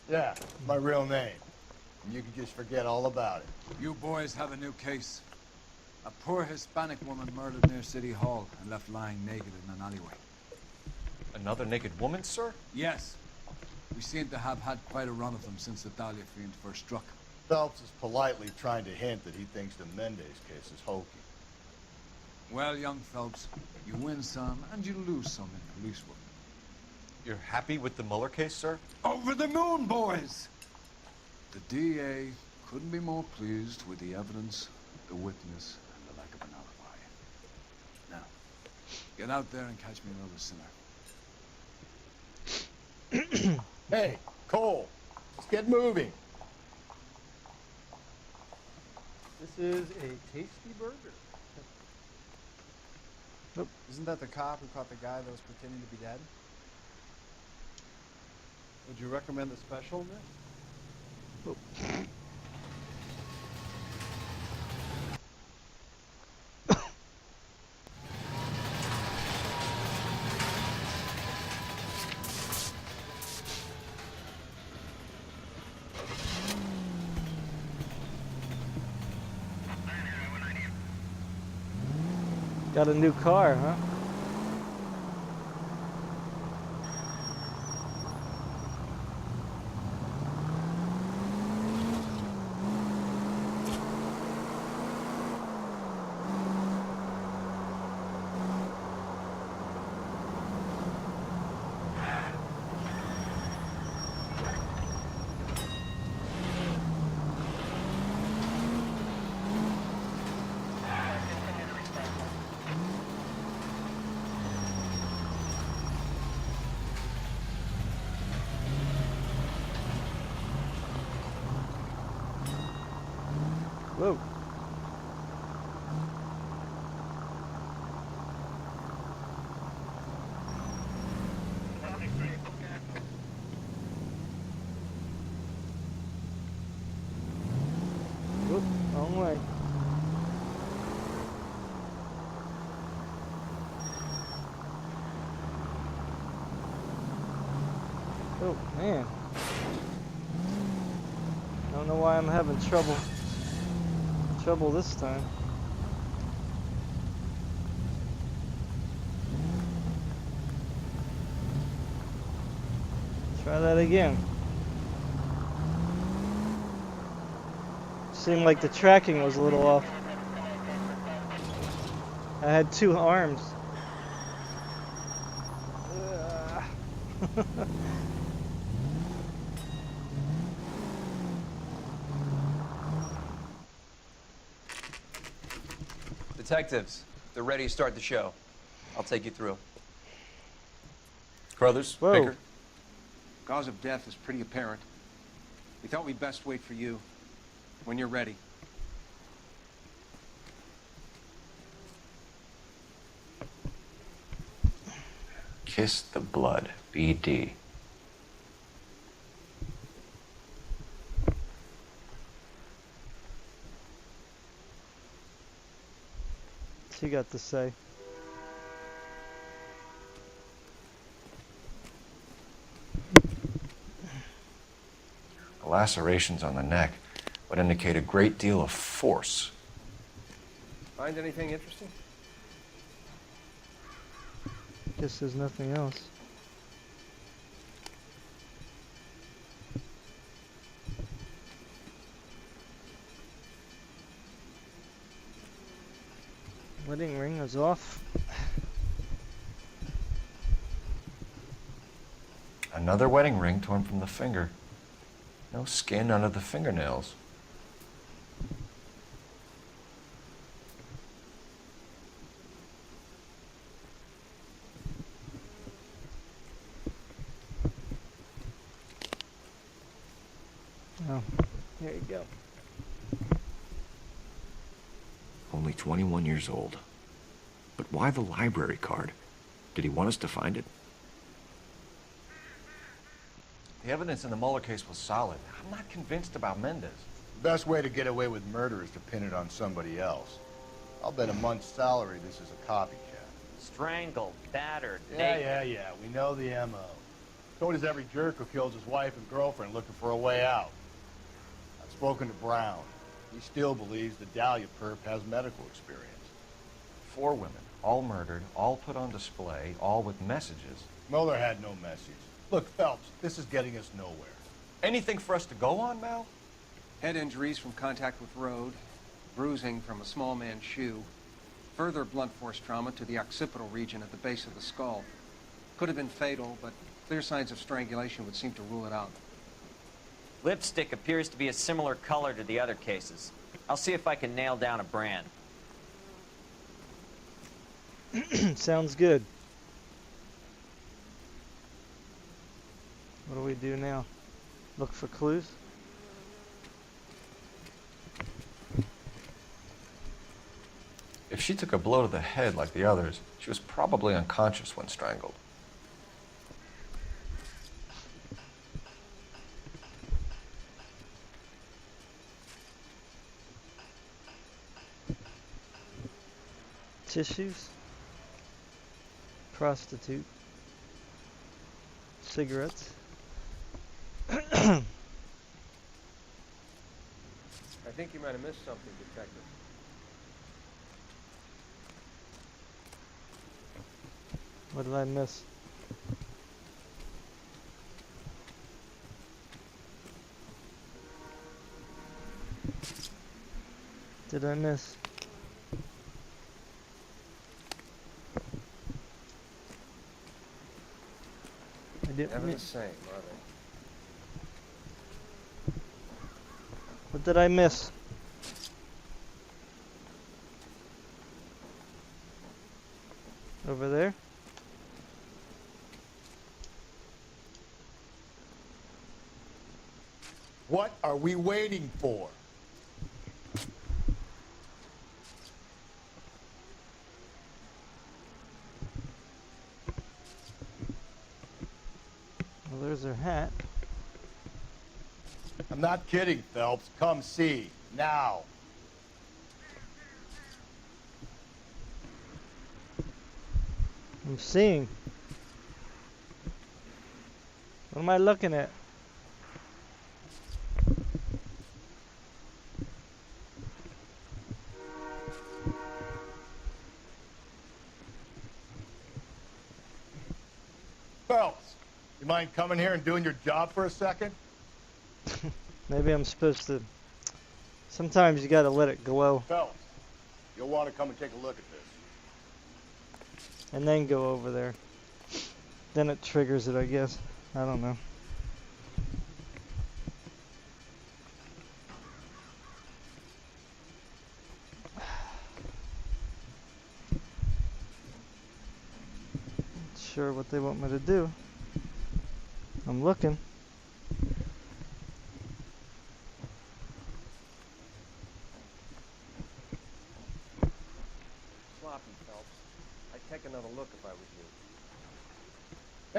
Speaker 7: Yeah, my real name. And you can just forget all about it.
Speaker 5: You boys have a new case. A poor Hispanic woman murdered near City Hall and left lying naked in an alleyway.
Speaker 2: Another naked woman, sir?
Speaker 5: Yes. We seem to have had quite a run of them since the Dahlia fiend first struck.
Speaker 7: Phelps is politely trying to hint that he thinks the Mendez case is hokey.
Speaker 5: Well, young Phelps, you win some and you lose some in police work.
Speaker 2: You're happy with the Mueller case, sir?
Speaker 5: Over the moon, boys! The DA couldn't be more pleased with the evidence, the witness, and the lack of an alibi. Now, get out there and catch me another sinner.
Speaker 7: Hey, Cole, let's get moving.
Speaker 8: This is a tasty burger.
Speaker 1: Nope.
Speaker 8: Isn't that the cop who caught the guy that was pretending to be dead? Would you recommend the special, Nick?
Speaker 1: Oh. Got a new car, huh? Wrong way. Oh, man. I don't know why I'm having trouble this time. Try that again. Seemed like the tracking was a little off. I had two arms.
Speaker 9: Detectives, they're ready to start the show. I'll take you through.
Speaker 10: Crothers,
Speaker 1: Whoa.
Speaker 10: Baker.
Speaker 8: Cause of death is pretty apparent. We thought we'd best wait for you. When you're ready.
Speaker 2: Kiss the blood, BD.
Speaker 1: What's he got to say?
Speaker 2: The lacerations on the neck would indicate a great deal of force.
Speaker 8: Find anything interesting?
Speaker 1: Guess there's nothing else. Wedding ring was off.
Speaker 2: Another wedding ring torn from the finger. No skin under the fingernails.
Speaker 1: Oh, there you go.
Speaker 2: Only 21 years old. But why the library card? Did he want us to find it? The evidence in the Mueller case was solid. I'm not convinced about Mendez.
Speaker 7: The best way to get away with murder is to pin it on somebody else. I'll bet a month's salary this is a copycat.
Speaker 11: Strangled, battered,
Speaker 7: Yeah. We know the M.O. So does every jerk who kills his wife and girlfriend looking for a way out. I've spoken to Brown. He still believes the Dahlia perp has medical experience.
Speaker 2: 4 women, all murdered, all put on display, all with messages.
Speaker 7: Mueller had no message. Look, Phelps, this is getting us nowhere.
Speaker 2: Anything for us to go on, Mal?
Speaker 8: Head injuries from contact with road, bruising from a small man's shoe, further blunt force trauma to the occipital region at the base of the skull. Could have been fatal, but clear signs of strangulation would seem to rule it out.
Speaker 11: Lipstick appears to be a similar color to the other cases. I'll see if I can nail down a brand.
Speaker 1: Sounds good. What do we do now? Look for clues?
Speaker 2: If she took a blow to the head like the others, she was probably unconscious when strangled.
Speaker 1: Tissues? Prostitute? Cigarettes?
Speaker 8: I think you might have missed something, Detective.
Speaker 1: What did I miss? Did I miss? I didn't
Speaker 8: Never the
Speaker 1: miss.
Speaker 8: same, are they?
Speaker 1: What did I miss? Over there?
Speaker 7: What are we waiting for?
Speaker 1: Well, there's her hat.
Speaker 7: I'm not kidding, Phelps. Come see. Now.
Speaker 1: I'm seeing. What am I looking at?
Speaker 7: Phelps, you mind coming here and doing your job for a second?
Speaker 1: Maybe I'm supposed to. Sometimes you gotta let it glow
Speaker 7: Phelps, you'll want to come and take a look at this.
Speaker 1: and then go over there. Then it triggers it, I guess. I don't know. Not sure what they want me to do. I'm looking.
Speaker 2: Sloppy, Phelps. I'd take another look if I was you.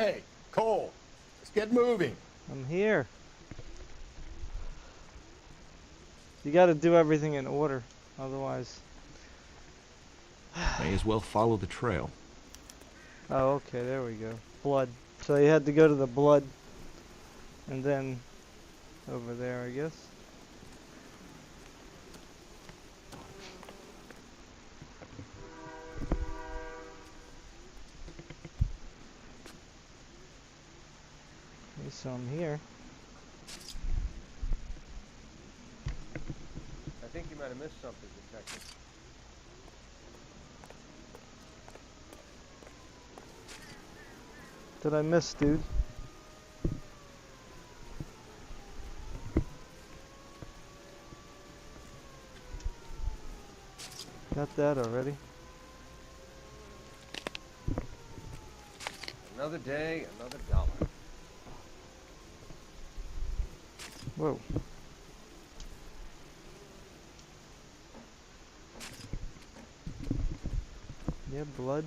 Speaker 7: Hey, Cole, let's get moving.
Speaker 1: I'm here. You gotta do everything in order, otherwise.
Speaker 10: May as well follow the trail.
Speaker 1: Oh, okay, there we go. Blood. So you had to go to the blood and then over there, I guess. Okay, so I'm here.
Speaker 2: I think you might have missed something, Detective.
Speaker 1: Did I miss, dude? Got that already.
Speaker 2: Another day, another dollar.
Speaker 1: Whoa. Yeah, blood.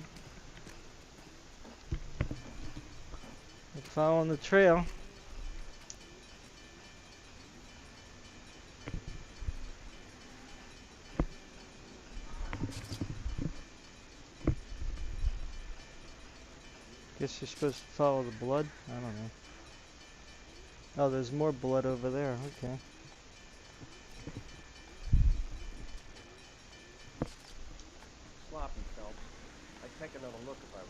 Speaker 1: Like following the trail. Guess you're supposed to follow the blood? I don't know. Oh, there's more blood over there. Okay.
Speaker 2: Sloppy, Phelps. I'd take another look if I was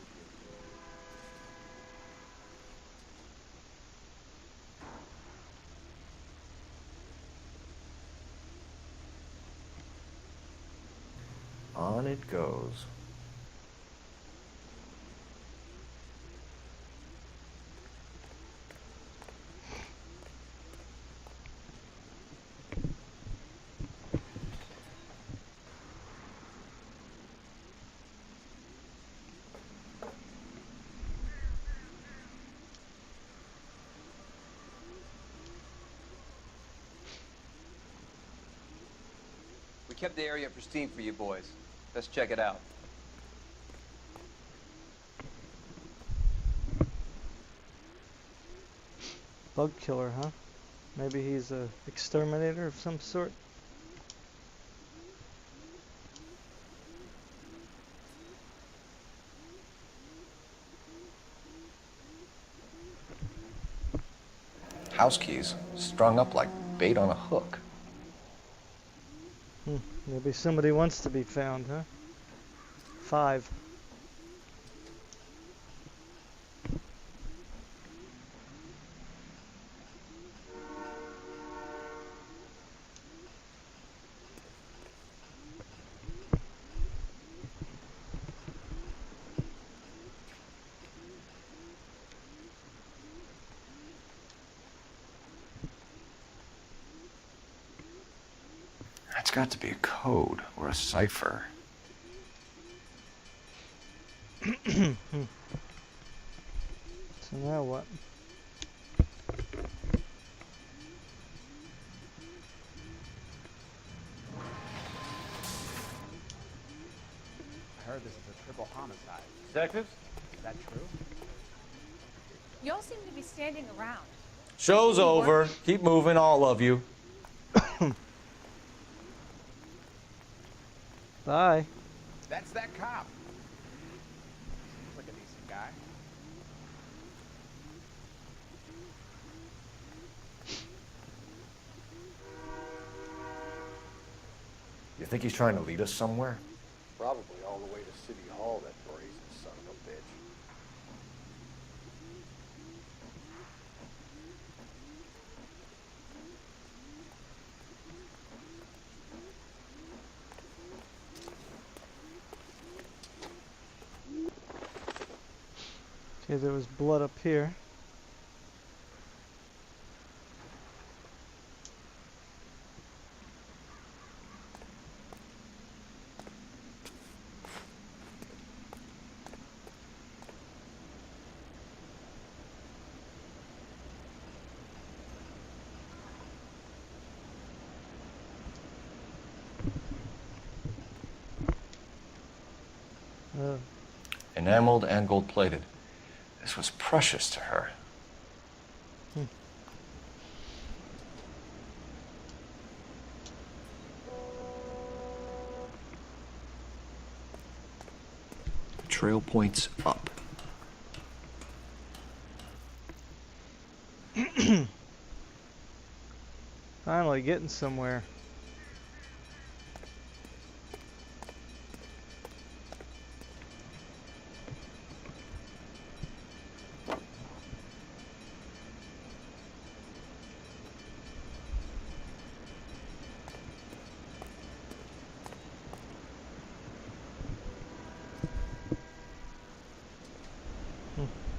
Speaker 2: you. On it goes.
Speaker 9: We kept the area pristine for you boys. Let's check it out.
Speaker 1: Bug killer, huh? Maybe he's a exterminator of some sort.
Speaker 2: House keys, strung up like bait on a hook.
Speaker 1: Maybe somebody wants to be found, huh? 5.
Speaker 2: That's got to be a code or a cipher.
Speaker 1: So now what?
Speaker 12: I heard this is a triple homicide.
Speaker 3: Detectives?
Speaker 12: Is that true?
Speaker 13: You all seem to be standing around.
Speaker 14: Show's over. Keep moving, all of you.
Speaker 1: Bye.
Speaker 12: That's that cop. Look at these guy.
Speaker 2: You think he's trying to lead us somewhere?
Speaker 4: Probably all the way to City Hall, that brazen son of a bitch.
Speaker 1: Okay, there was blood up here.
Speaker 2: Enameled and gold-plated. This was precious to her. Trail points up.
Speaker 1: Finally getting somewhere.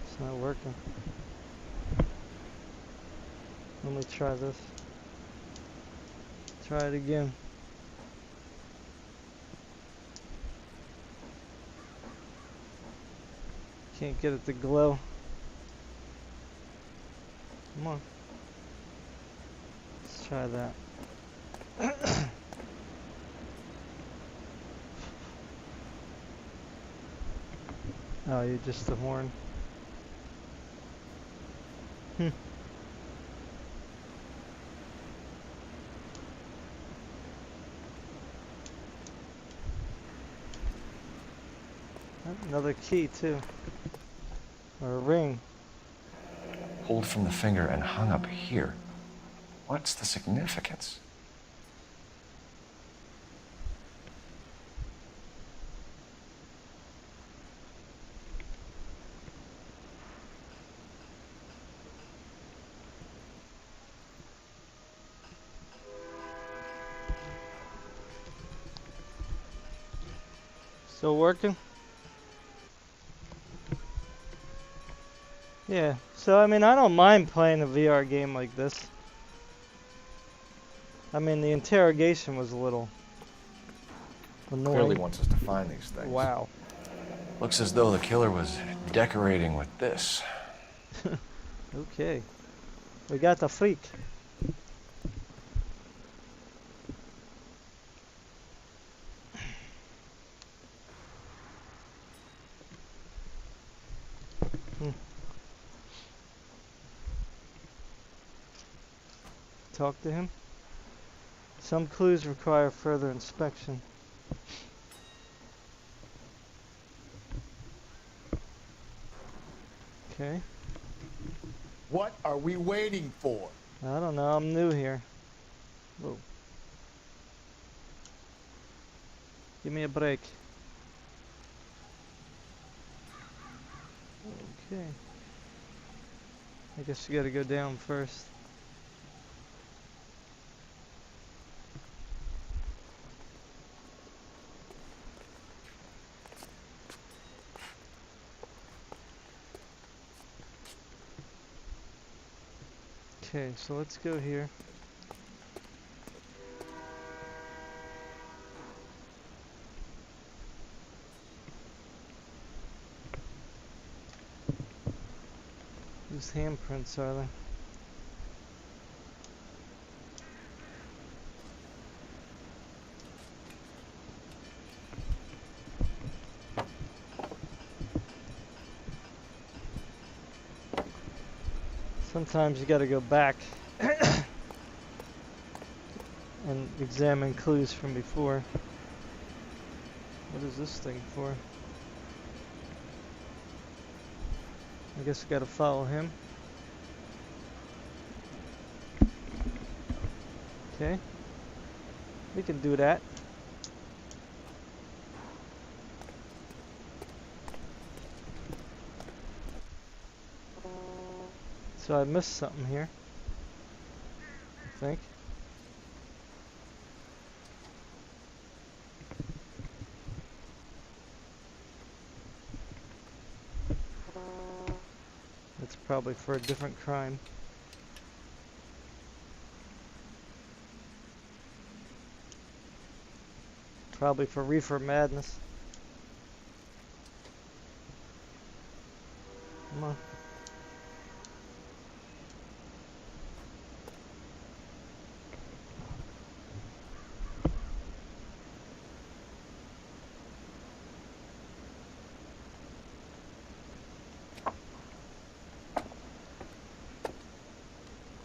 Speaker 1: It's not working. Let me try this. Try it again. Can't get it to glow. Come on. Let's try that. Oh, you're just the horn. Another key too. Or a ring.
Speaker 2: Pulled from the finger and hung up here. What's the significance?
Speaker 1: Still working? Yeah, so I mean, I don't mind playing a VR game like this. I mean, the interrogation was a little annoying.
Speaker 2: Clearly wants us to find these things.
Speaker 1: Wow.
Speaker 2: Looks as though the killer was decorating with this.
Speaker 1: Okay. We got the freak. Talk to him. Some clues require further inspection. Okay.
Speaker 7: What are we waiting for?
Speaker 1: I don't know, I'm new here. Whoa. Give me a break. Okay. I guess you gotta go down first. Okay, so let's go here. Whose handprints are there? Sometimes you gotta go back and examine clues from before. What is this thing for? I guess I gotta follow him. Okay. We can do that. So I missed something here, I think. That's probably for a different crime. Probably for reefer madness. Come on.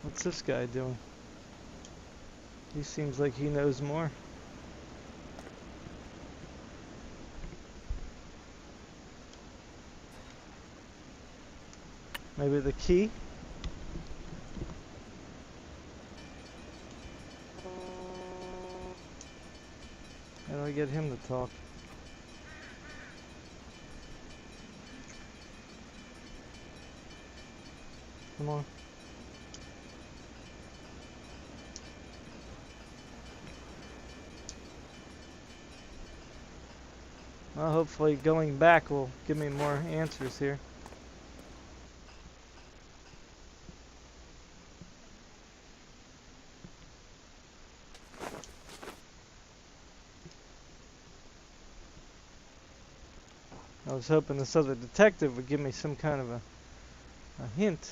Speaker 1: What's this guy doing? He seems like he knows more. Maybe the key? How do I get him to talk? Come on. Well, hopefully going back will give me more answers here. I was hoping this other detective would give me some kind of a hint.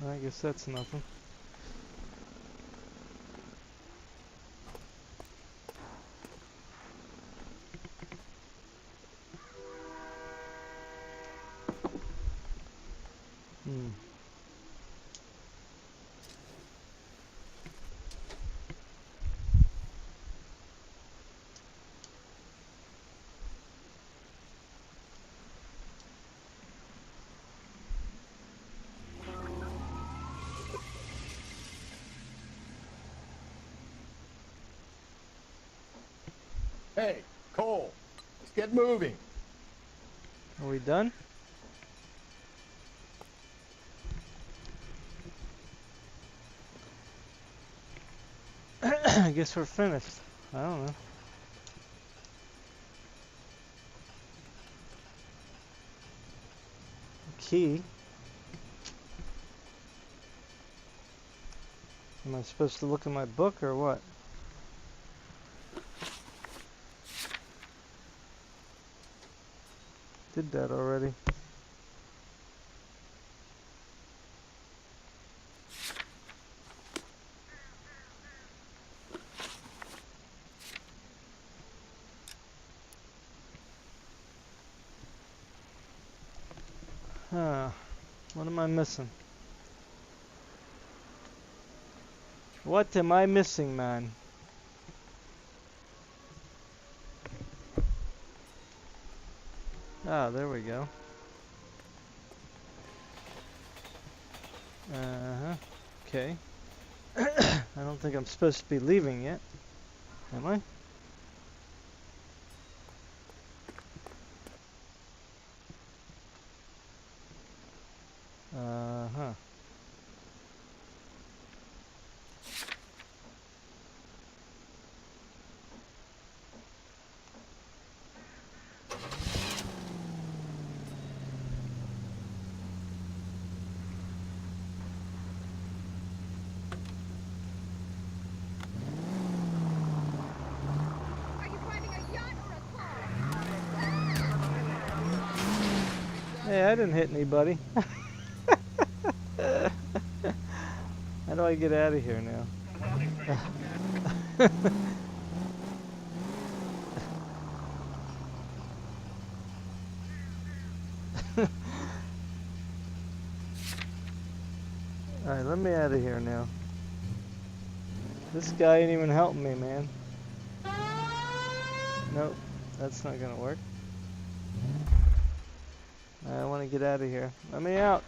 Speaker 1: I guess that's nothing.
Speaker 7: Hey, Cole, let's get moving.
Speaker 1: Are we done? I guess we're finished. I don't know. Key. Am I supposed to look in my book or what? Did that already. Huh. What am I missing? What am I missing, man? Ah, there we go. Uh-huh. Okay. I don't think I'm supposed to be leaving yet. Am I? Uh-huh. Hey, I didn't hit anybody. How do I get out of here now? Alright, let me out of here now. This guy ain't even helping me, man. Nope, that's not gonna work. I want to get out of here. Let me out.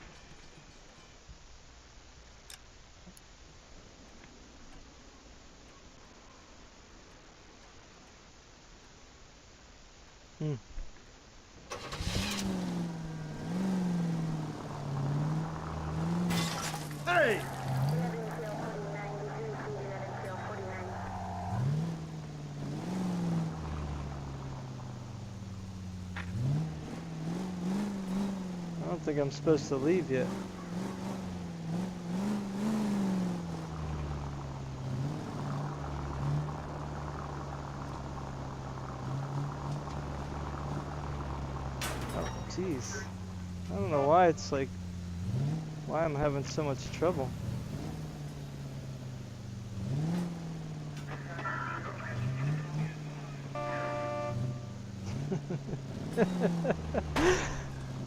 Speaker 3: Hey!
Speaker 1: I don't think I'm supposed to leave yet. Oh, jeez. I don't know why it's like, why I'm having so much trouble.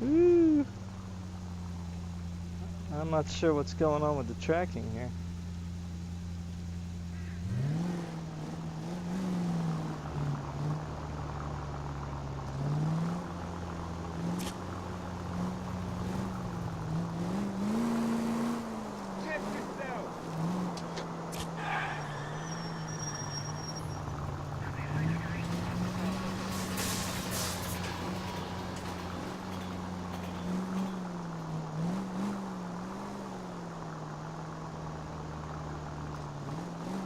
Speaker 1: Woo. I'm not sure what's going on with the tracking here.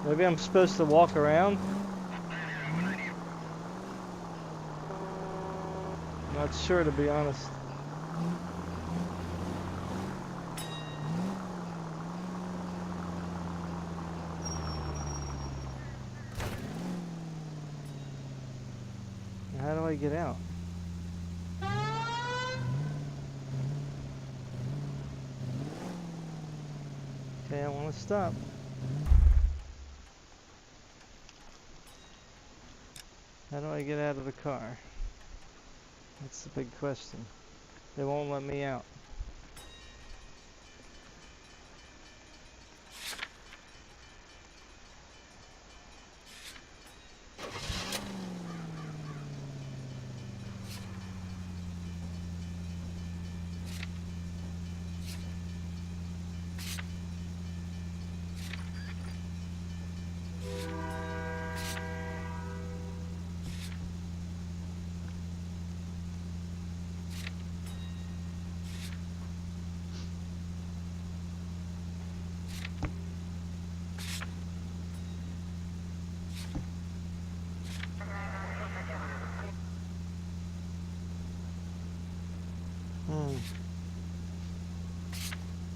Speaker 1: Maybe I'm supposed to walk around? I'm not sure, to be honest. How do I get out? Okay, I want to stop. How do I get out of the car? That's the big question. They won't let me out.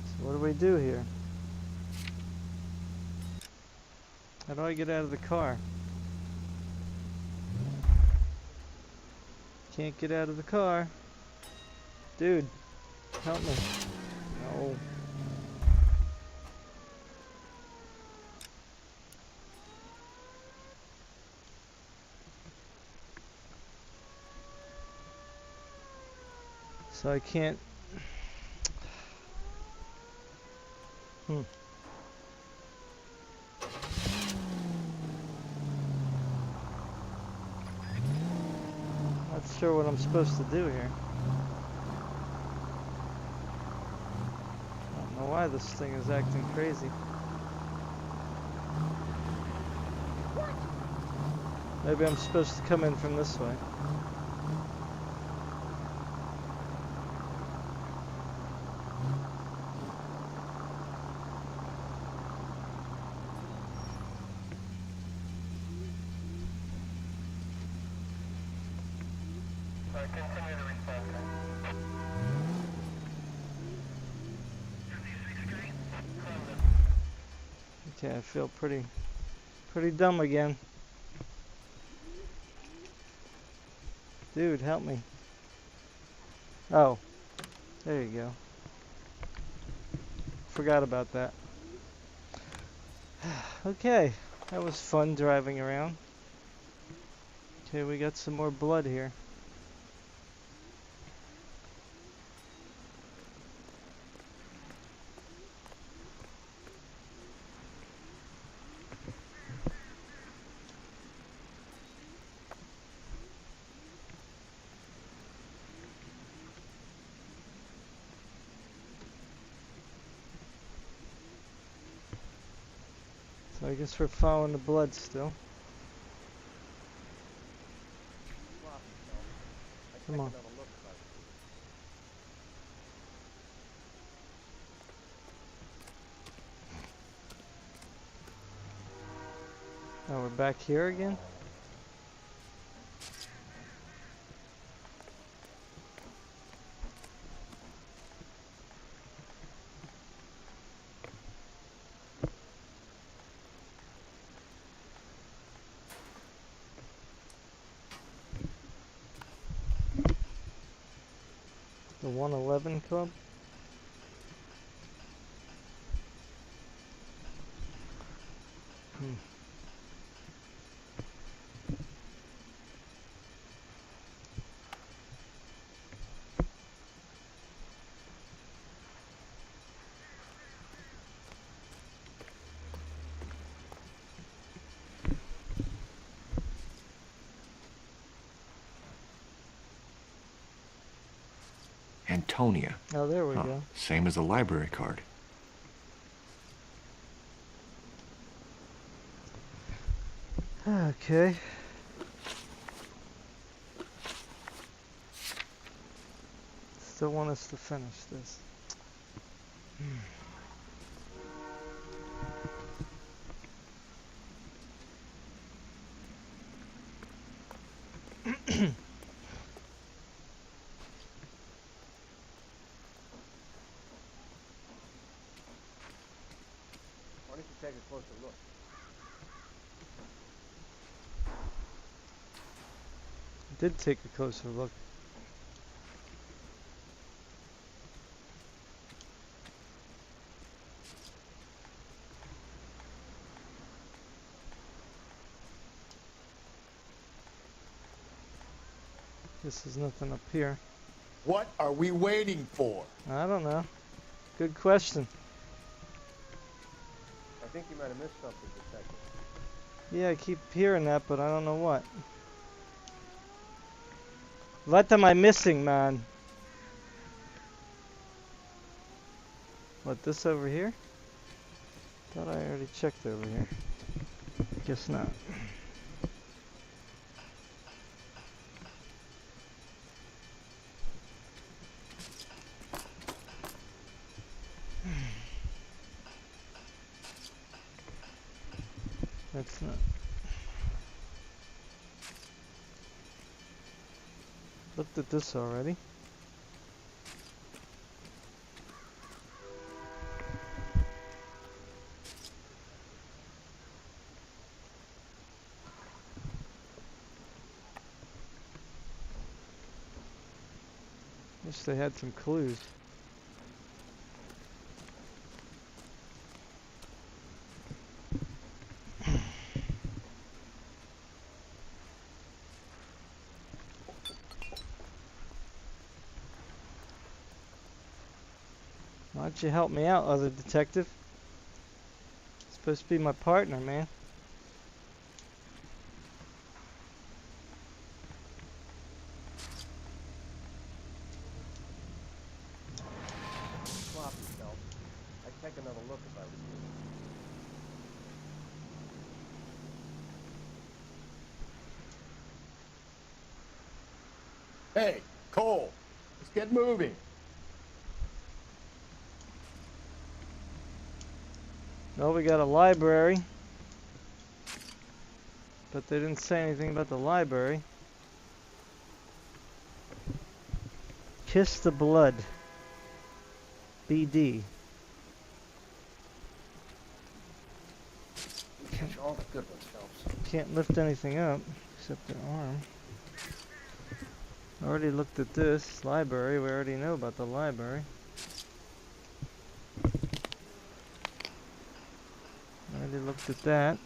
Speaker 1: So what do we do here? How do I get out of the car? Can't get out of the car. Dude, help me. No. So I can't. Not sure what I'm supposed to do here. I don't know why this thing is acting crazy. Maybe I'm supposed to come in from this way. Okay, I feel pretty dumb again. Dude, help me. Oh, There you go. Forgot about that. Okay, that was fun driving around. Okay, we got some more blood here. So I guess we're following the blood still. Come on. Oh, we're back here again? The 111 Club? Hmm.
Speaker 2: Antonia.
Speaker 1: Oh, there we go.
Speaker 2: Same as the library card.
Speaker 1: Okay. Still want us to finish this.
Speaker 2: Why don't you take a closer look?
Speaker 1: Did take a closer look. Guess there's nothing up here.
Speaker 7: What are we waiting for?
Speaker 1: I don't know. Good question.
Speaker 2: I think you might have missed something, Detective.
Speaker 1: Yeah, I keep hearing that, but I don't know what. What am I missing, man? What, this over here? Thought I already checked over here. Guess not. That's not. Looked at this already. Wish they had some clues. Why don't you help me out, other detective? Supposed to be my partner, man.
Speaker 2: Swap yourself. I'd take another look if I was you.
Speaker 7: Hey, Cole, let's get moving.
Speaker 1: Well, we got a library. But they didn't say anything about the library. Kiss the blood. BD.
Speaker 8: Catch all the good ones, Phelps.
Speaker 1: Can't lift anything up except their arm. I already looked at this library. We already know about the library. I already looked at that.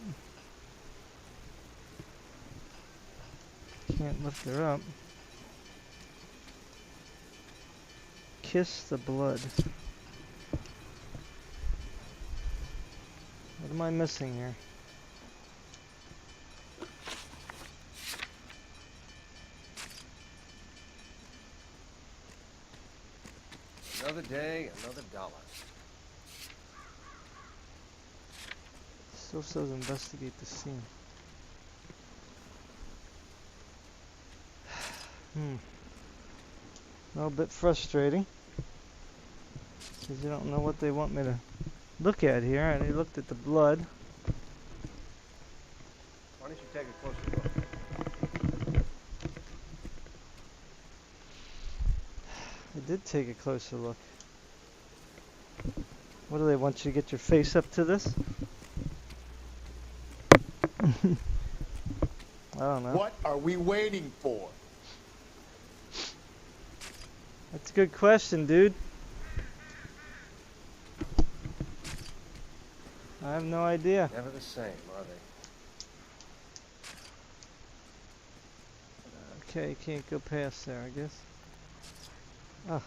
Speaker 1: Can't lift her up. Kiss the blood. What am I missing here?
Speaker 2: Another day, another dollar.
Speaker 1: Still says investigate the scene. A bit frustrating. Because you don't know what they want me to look at here. I already looked at the blood.
Speaker 2: Why don't you take a closer look?
Speaker 1: I did take a closer look. What do they want you to get your face up to this? I don't know.
Speaker 7: What are we waiting for?
Speaker 1: That's a good question, dude. I have no idea.
Speaker 2: Never the same, are they?
Speaker 1: Okay, can't go past there, I guess. Oh.
Speaker 2: I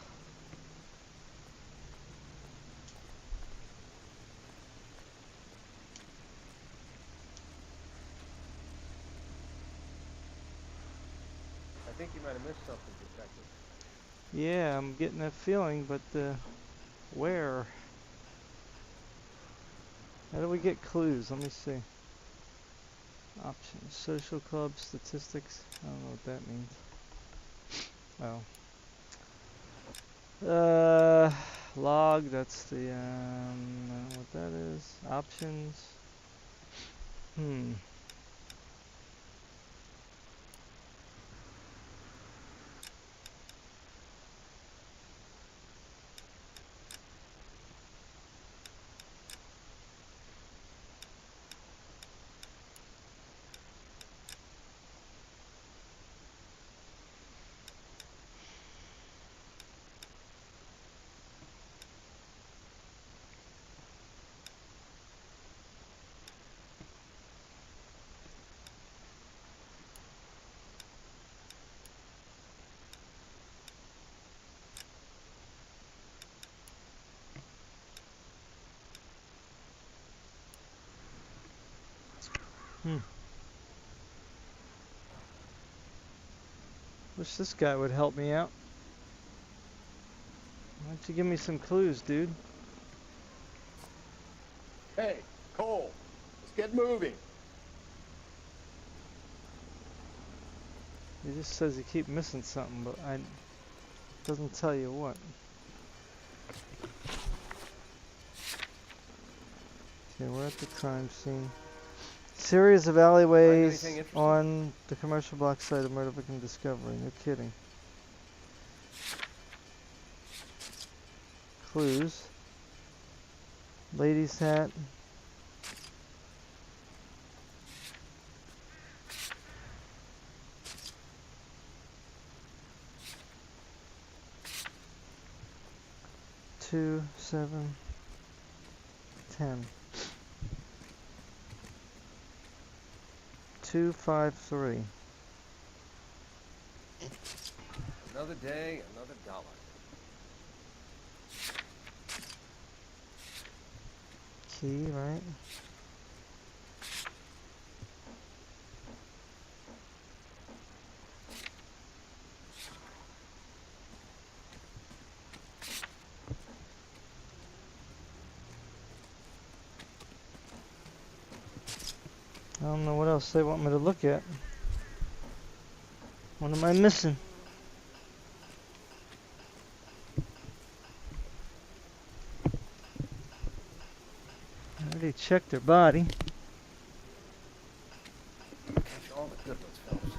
Speaker 2: think you might have missed something, Detective.
Speaker 1: Yeah, I'm getting that feeling, but where? How do we get clues? Let me see. Options, social club, statistics. I don't know what that means. Oh. Log, that's the, I don't know what that is. Options. Wish this guy would help me out. Why don't you give me some clues, dude?
Speaker 7: Hey, Cole, let's get moving.
Speaker 1: He just says you keep missing something, but doesn't tell you what. Okay, we're at the crime scene. Series of alleyways on the commercial block site of murder victim discovery. No kidding. Clues. Lady's hat. Two, 7, 10. 2, 5, 3.
Speaker 2: Another day, another dollar.
Speaker 1: Key, right? I don't know what else they want me to look at. What am I missing? I already checked her body.
Speaker 2: Catch all the good ones, Phelps.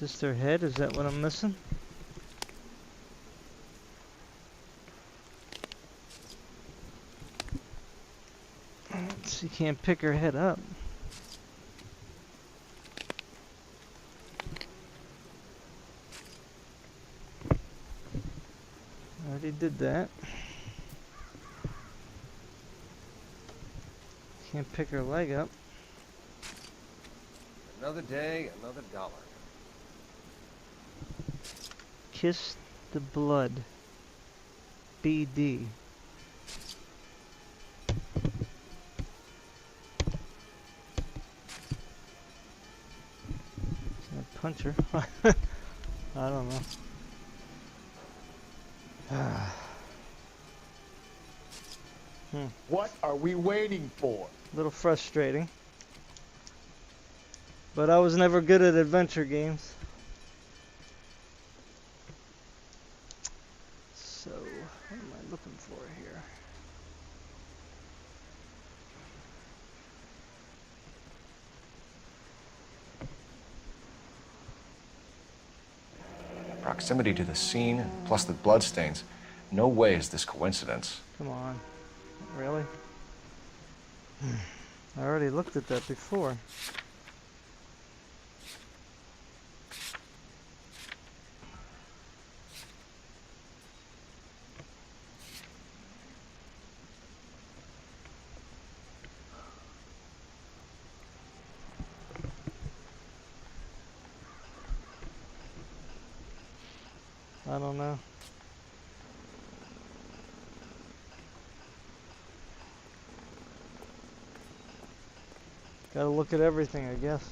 Speaker 1: Just her head? Is that what I'm missing? She can't pick her head up. Already did that. Can't pick her leg up.
Speaker 2: Another day, another dollar.
Speaker 1: Kiss the blood. BD. Can I punch her? I don't know.
Speaker 7: What are we waiting for?
Speaker 1: A little frustrating. But I was never good at adventure games. So, what am I looking for here?
Speaker 2: Proximity to the scene, plus the bloodstains. No way is this coincidence.
Speaker 1: Come on. Really? I already looked at that before. I don't know. Gotta look at everything, I guess.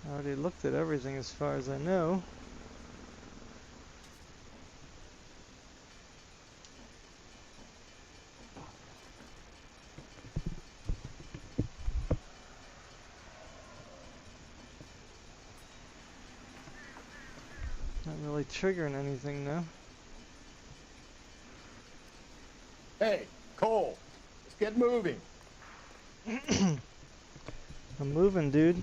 Speaker 1: I already looked at everything as far as I know. Not really triggering anything though.
Speaker 7: Hey, Cole, let's get moving.
Speaker 1: I'm moving, dude.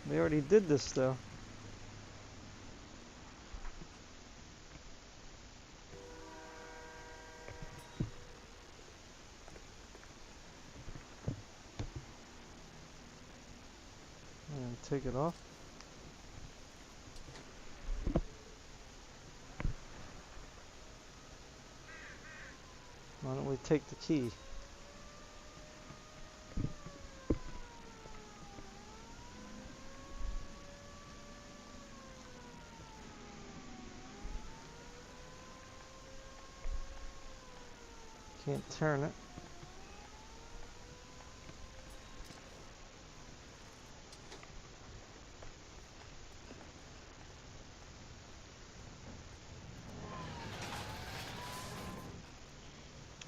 Speaker 1: We already did this though. Take it off. Why don't we take the key? Can't turn it.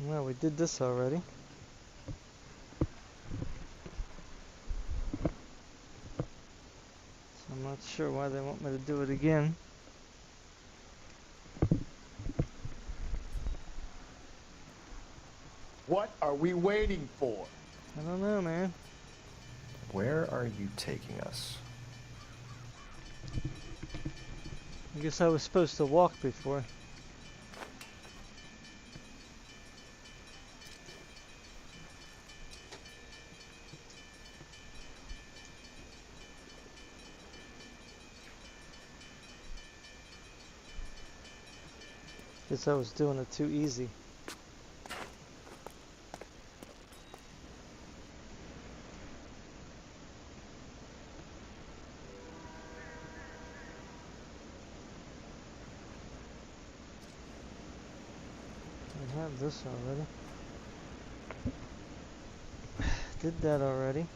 Speaker 1: Well, we did this already. So I'm not sure why they want me to do it again.
Speaker 7: What are we waiting for?
Speaker 1: I don't know, man.
Speaker 2: Where are you taking us?
Speaker 1: I guess I was supposed to walk before. Guess I was doing it too easy. I have this already. Did that already.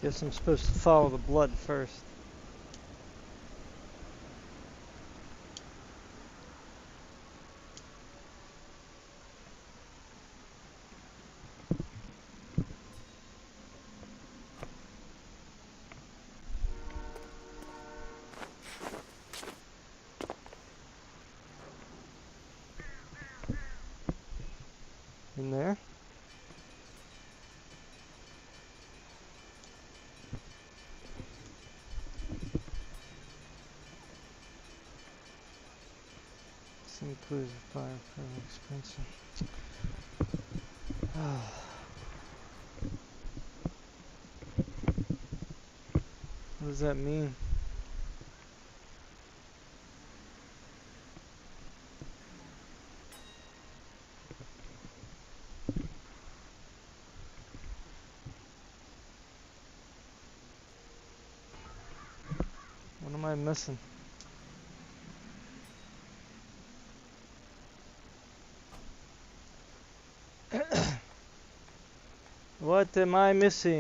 Speaker 1: Guess I'm supposed to follow the blood first. In there. Some clues of fire for expensive. What does that mean? What am I missing? What am I missing?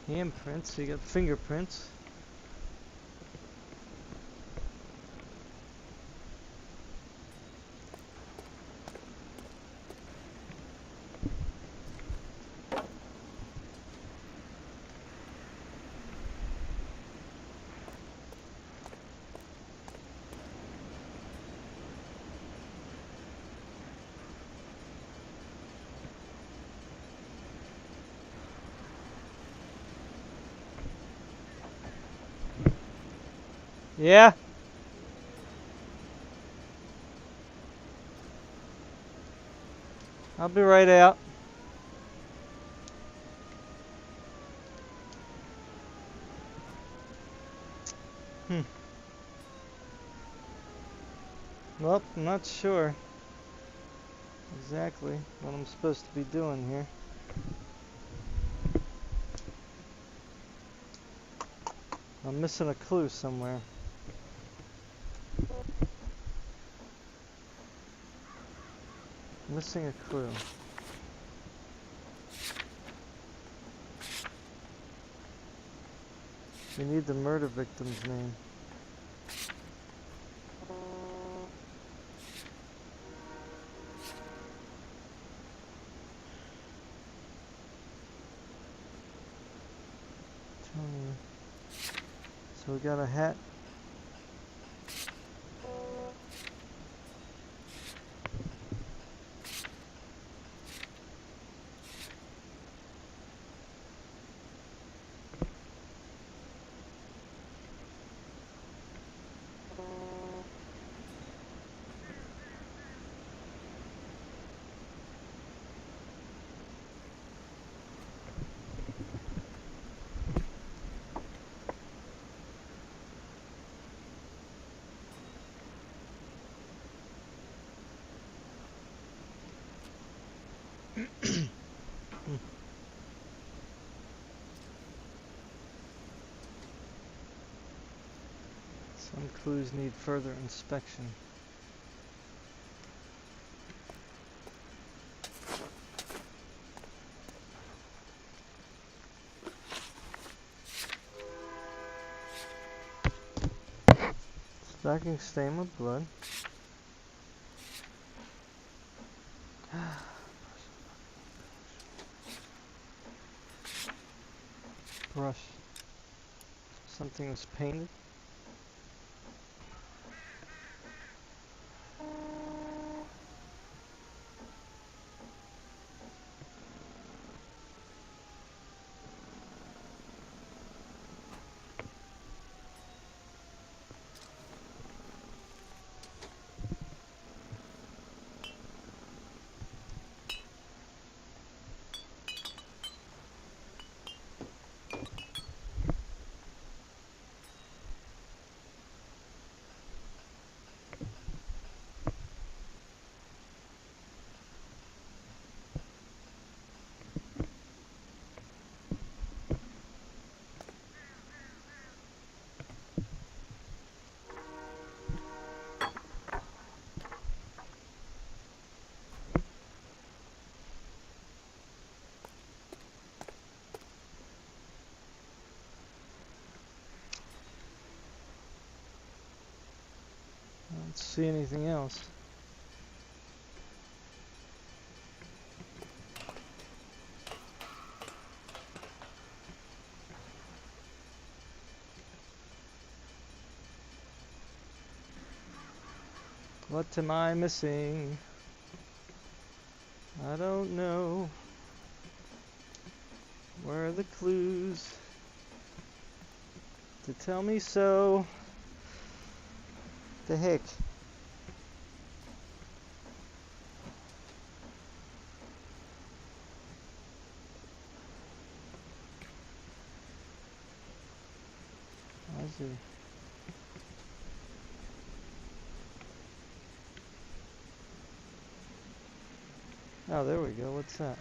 Speaker 1: Handprints, so you got fingerprints. Yeah? I'll be right out. Well, I'm not sure exactly what I'm supposed to be doing here. I'm missing a clue somewhere. Missing a clue. We need the murder victim's name. So we got a hat. Some clues need further inspection. Stacking stain with blood. Brush. Something was painted. Don't see anything else. What am I missing? I don't know. Where are the clues to tell me so? The heck? I see. Oh, there we go. What's that?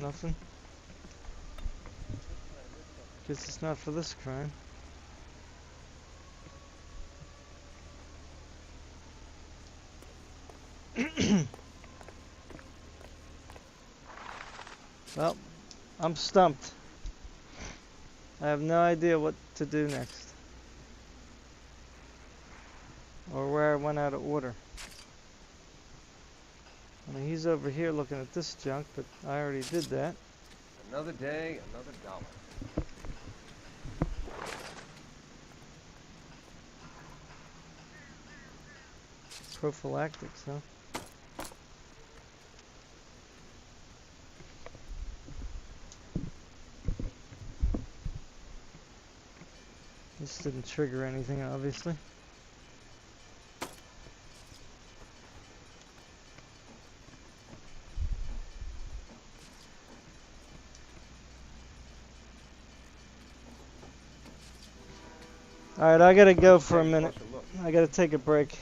Speaker 1: Nothing? Guess it's not for this crime. Well, I'm stumped. I have no idea what to do next. Or where I went out of order. I mean, he's over here looking at this junk, but I already did that.
Speaker 2: Another day, another dollar.
Speaker 1: Prophylactics, huh? This didn't trigger anything, obviously. Alright, I gotta go for a minute. I gotta take a break.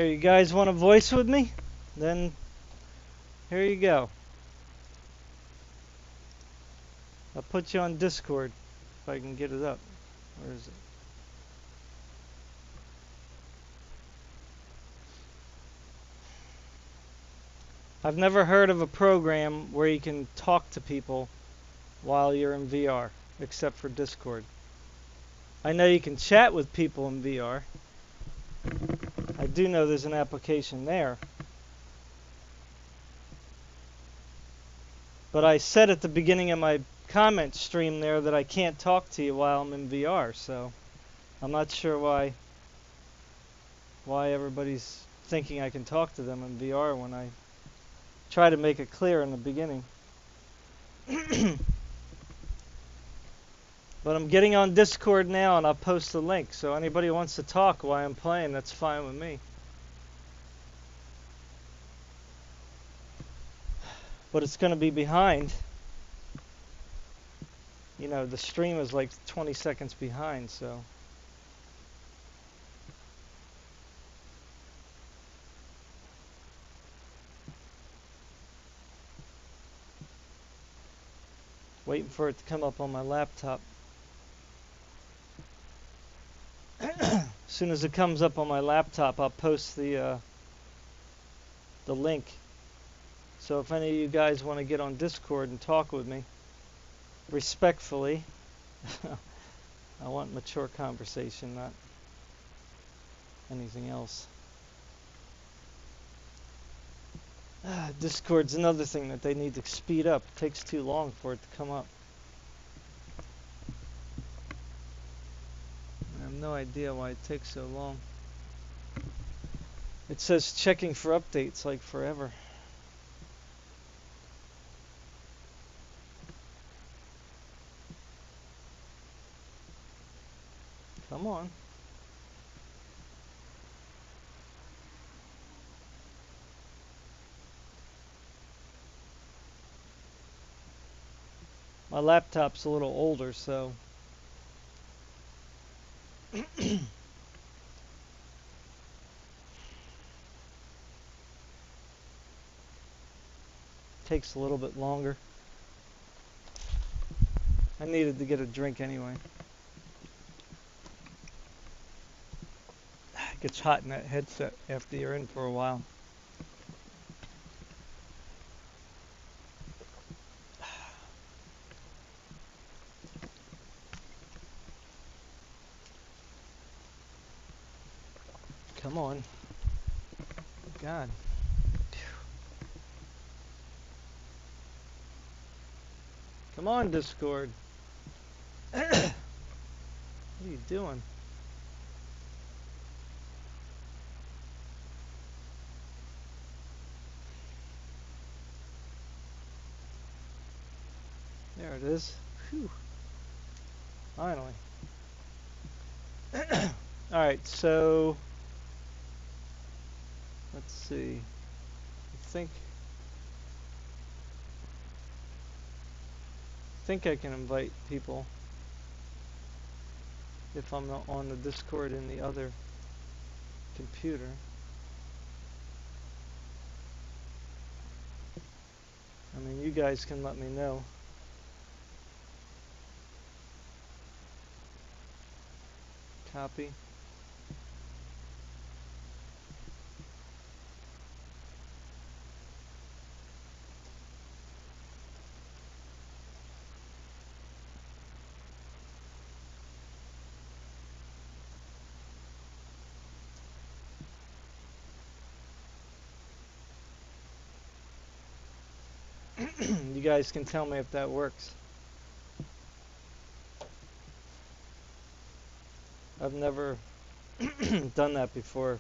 Speaker 1: Here, you guys want to voice with me? Then here you go. I'll put you on Discord if I can get it up. Where is it? I've never heard of a program where you can talk to people while you're in VR, except for Discord. I know you can chat with people in VR. I do know there's an application there. But I said at the beginning of my comment stream there that I can't talk to you while I'm in VR, so I'm not sure why everybody's thinking I can talk to them in VR when I try to make it clear in the beginning. But I'm getting on Discord now, and I'll post the link, so anybody who wants to talk while I'm playing, that's fine with me. But it's going to be behind. You know, the stream is like 20 seconds behind, so. Waiting for it to come up on my laptop. As soon as it comes up on my laptop, I'll post the link. So if any of you guys want to get on Discord and talk with me, respectfully, I want mature conversation, not anything else. Discord's another thing that they need to speed up. It takes too long for it to come up. I have no idea why it takes so long. It says checking for updates like forever. Come on. My laptop's a little older, so takes a little bit longer. I needed to get a drink anyway. It gets hot in that headset after you're in for a while. Come on. God. Come on, Discord. What are you doing? There it is. Whew. Finally. Alright, so let's see. I think I can invite people if I'm not on the Discord in the other computer. I mean, you guys can let me know. Copy. You guys can tell me if that works. I've never done that before.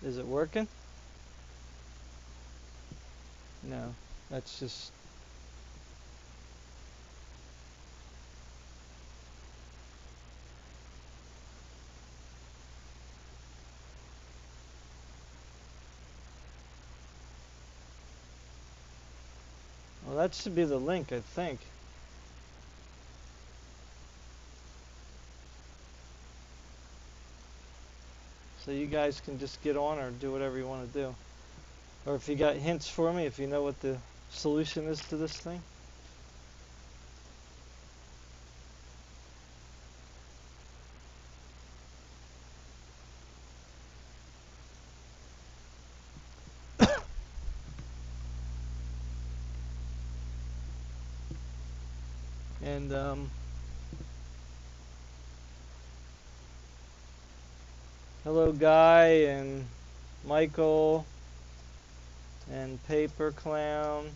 Speaker 1: Is it working? No, that's just... Well, that should be the link, I think. So you guys can just get on or do whatever you want to do. Or if you got hints for me, if you know what the solution is to this thing. And hello Guy and Michael and Paper Clown.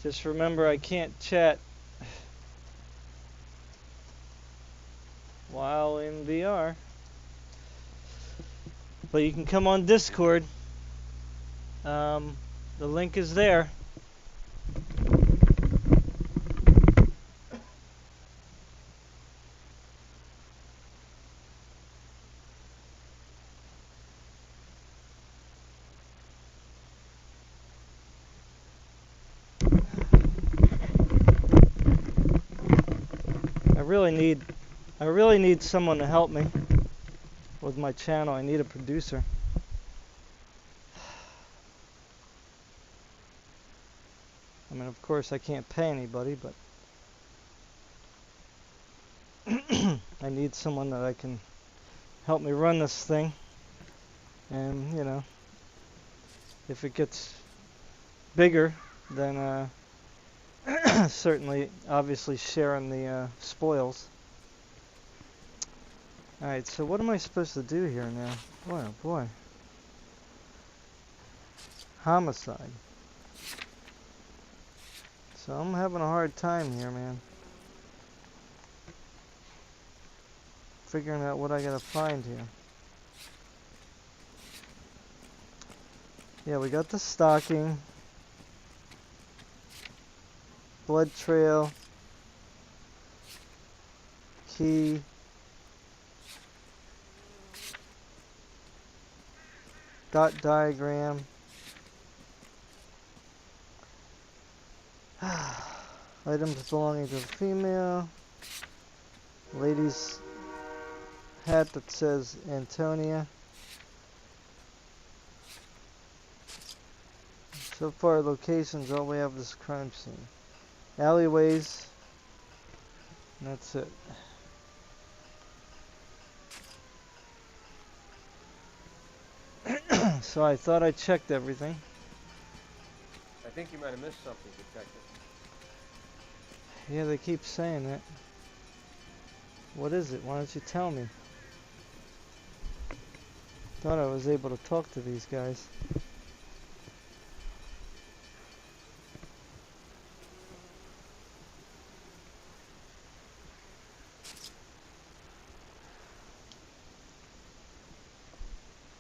Speaker 1: Just remember I can't chat while in VR. But you can come on Discord. The link is there. I really need someone to help me with my channel. I need a producer. I mean, of course, I can't pay anybody, but I need someone that I can help me run this thing. And, you know, if it gets bigger, then certainly, obviously, sharing the spoils. Alright, so what am I supposed to do here now? Boy, oh boy. Homicide. So I'm having a hard time here, man. Figuring out what I gotta find here. Yeah, we got the stalking. Blood trail. Key. Dot diagram. Items belonging to the female. Lady's hat that says Antonia. So far, locations, all we have is crime scene. Alleyways. And that's it. So I thought I checked everything.
Speaker 2: I think you might have missed something, Detective.
Speaker 1: Yeah, they keep saying that. What is it? Why don't you tell me? Thought I was able to talk to these guys.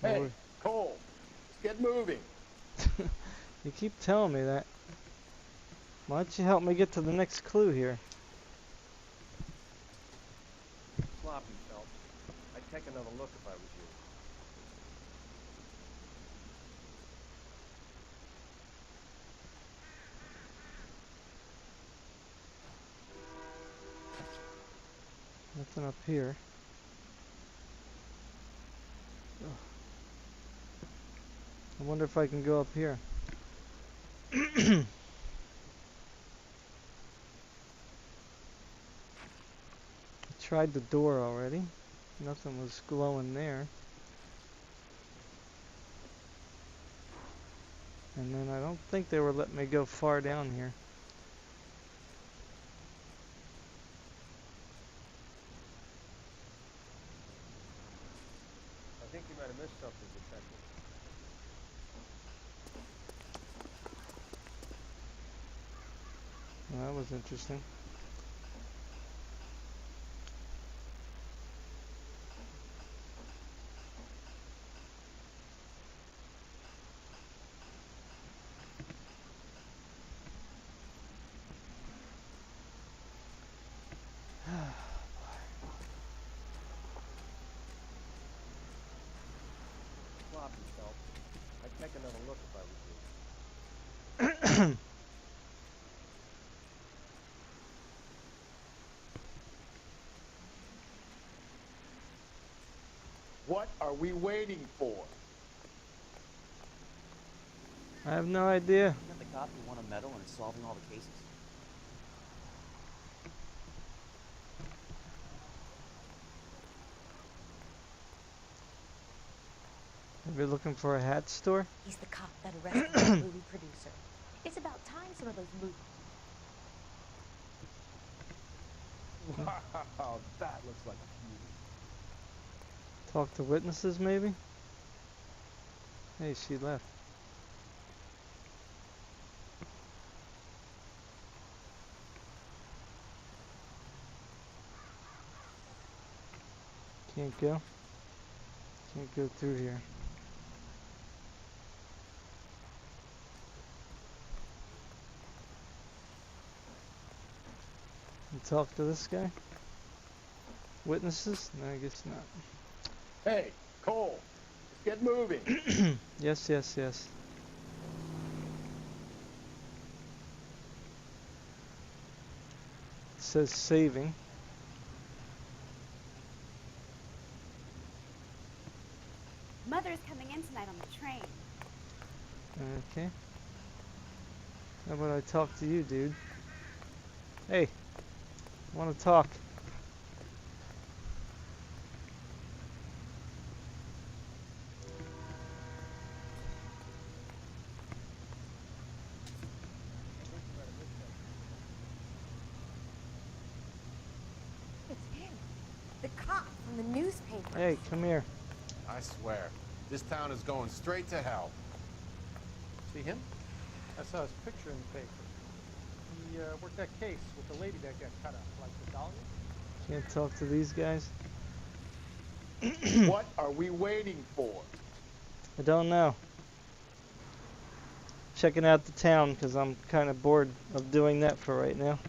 Speaker 7: Hey, Cole, let's get moving.
Speaker 1: You keep telling me that. Why don't you help me get to the next clue here?
Speaker 2: Sloppy, Phelps. I'd take another look if I was you.
Speaker 1: Nothing up here. Ugh. I wonder if I can go up here. I tried the door already. Nothing was glowing there. And then I don't think they were letting me go far down here.
Speaker 2: I think you might have missed something, Detective.
Speaker 1: Well, that was interesting.
Speaker 2: Sloppy, Phelps. I'd take another look if I was you.
Speaker 7: are we waiting for?
Speaker 1: I have no idea.
Speaker 12: Isn't the cop who won a medal and is solving all the cases?
Speaker 1: Maybe looking for a hat store?
Speaker 6: He's the cop that arrested the movie producer. It's about time some of those movies.
Speaker 12: Wow, that looks like a beauty.
Speaker 1: Talk to witnesses, maybe? Hey, she left. Can't go. Can't go through here. And talk to this guy? Witnesses? No, I guess not.
Speaker 7: Hey, Cole, let's get moving.
Speaker 1: Yes, yes, yes. It says saving.
Speaker 13: Mother's coming in tonight on the train.
Speaker 1: Okay. How about I talk to you, dude? Hey, I want to talk.
Speaker 6: It's him. The cop from the newspaper.
Speaker 1: Hey, come here.
Speaker 10: I swear, this town is going straight to hell.
Speaker 15: See him? I saw his picture in the paper. He worked that case with the lady that got cut up, like the Dahlia.
Speaker 1: Can't talk to these guys.
Speaker 7: What are we waiting for?
Speaker 1: I don't know. Checking out the town because I'm kind of bored of doing that for right now.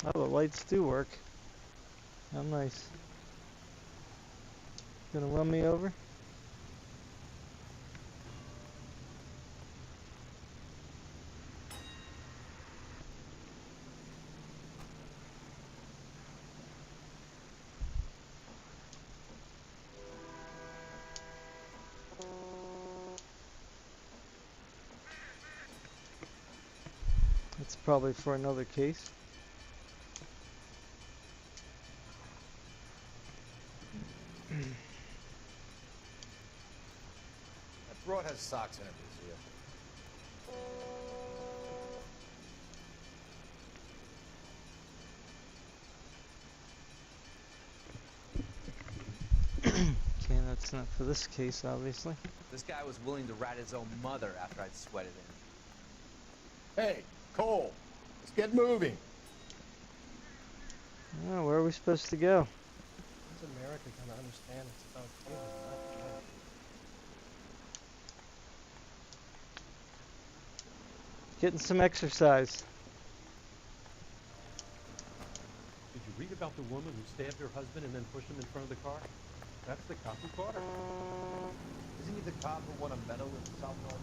Speaker 1: Oh, the lights do work. How nice. Gonna run me over? It's probably for another case.
Speaker 10: That broad has socks in her
Speaker 1: Okay, that's not for this case, obviously.
Speaker 12: This guy was willing to rat his own mother after I'd sweated in.
Speaker 7: Hey, Cole, let's get moving.
Speaker 1: Oh, where are we supposed to go?
Speaker 15: How's America gonna understand it's about freedom, not love?
Speaker 1: Getting some exercise.
Speaker 16: Did you read about the woman who stabbed her husband and then pushed him in front of the car? That's the cop who caught her.
Speaker 7: Isn't he the cop who won a medal in South Norfolk?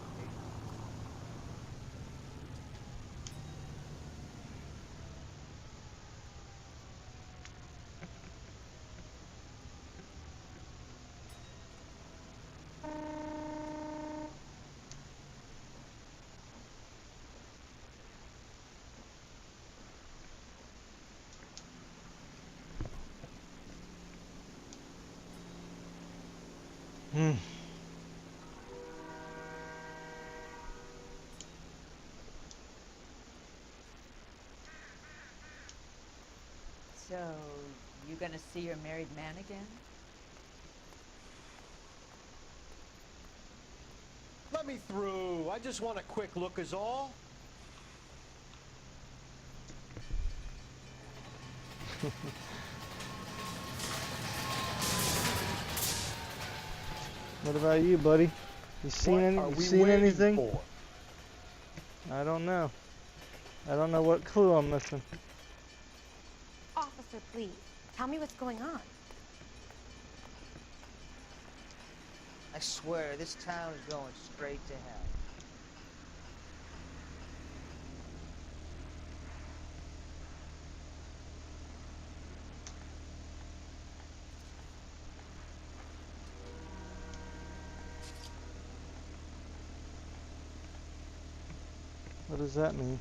Speaker 17: So, you gonna see your married man again?
Speaker 14: Let me through. I just want a quick look is all.
Speaker 1: What about you, buddy? You seen anything?
Speaker 7: For?
Speaker 1: I don't know. I don't know what clue I'm missing.
Speaker 6: Officer, please, tell me what's going on.
Speaker 18: I swear, this town is going straight to hell.
Speaker 1: What does that mean?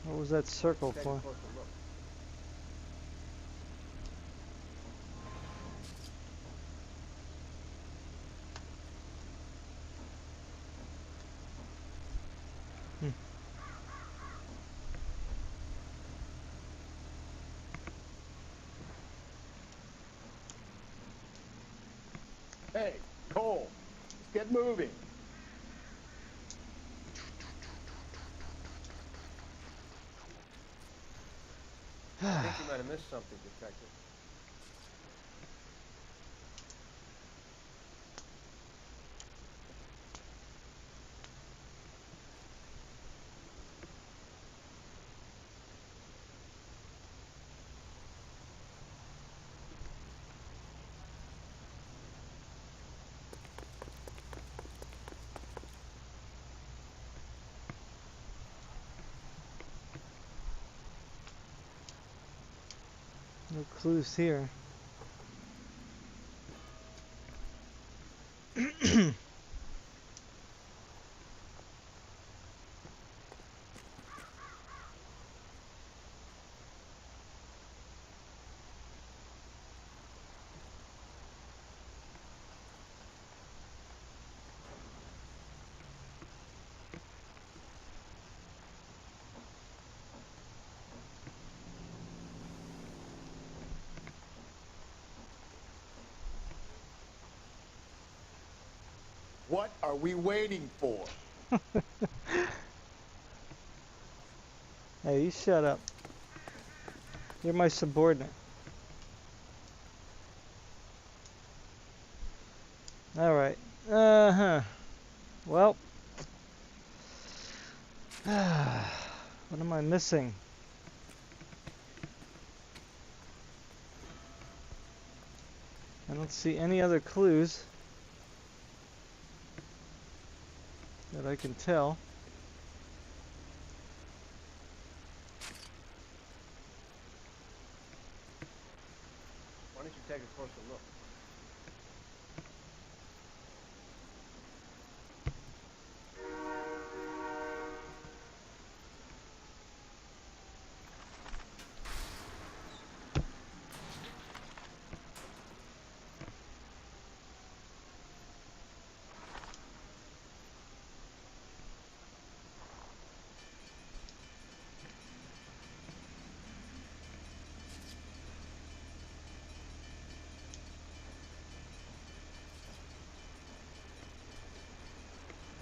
Speaker 1: What was that circle
Speaker 7: Take a
Speaker 1: for?
Speaker 7: closer look.
Speaker 1: Hmm.
Speaker 7: Hey, Cole, let's get moving.
Speaker 14: I think you might have missed something, Detective.
Speaker 1: No clues here.
Speaker 7: What are we waiting for?
Speaker 1: Hey, you shut up. You're my subordinate. Alright. Uh-huh. Well. What am I missing? I don't see any other clues that I can tell.
Speaker 14: Why don't you take a closer look?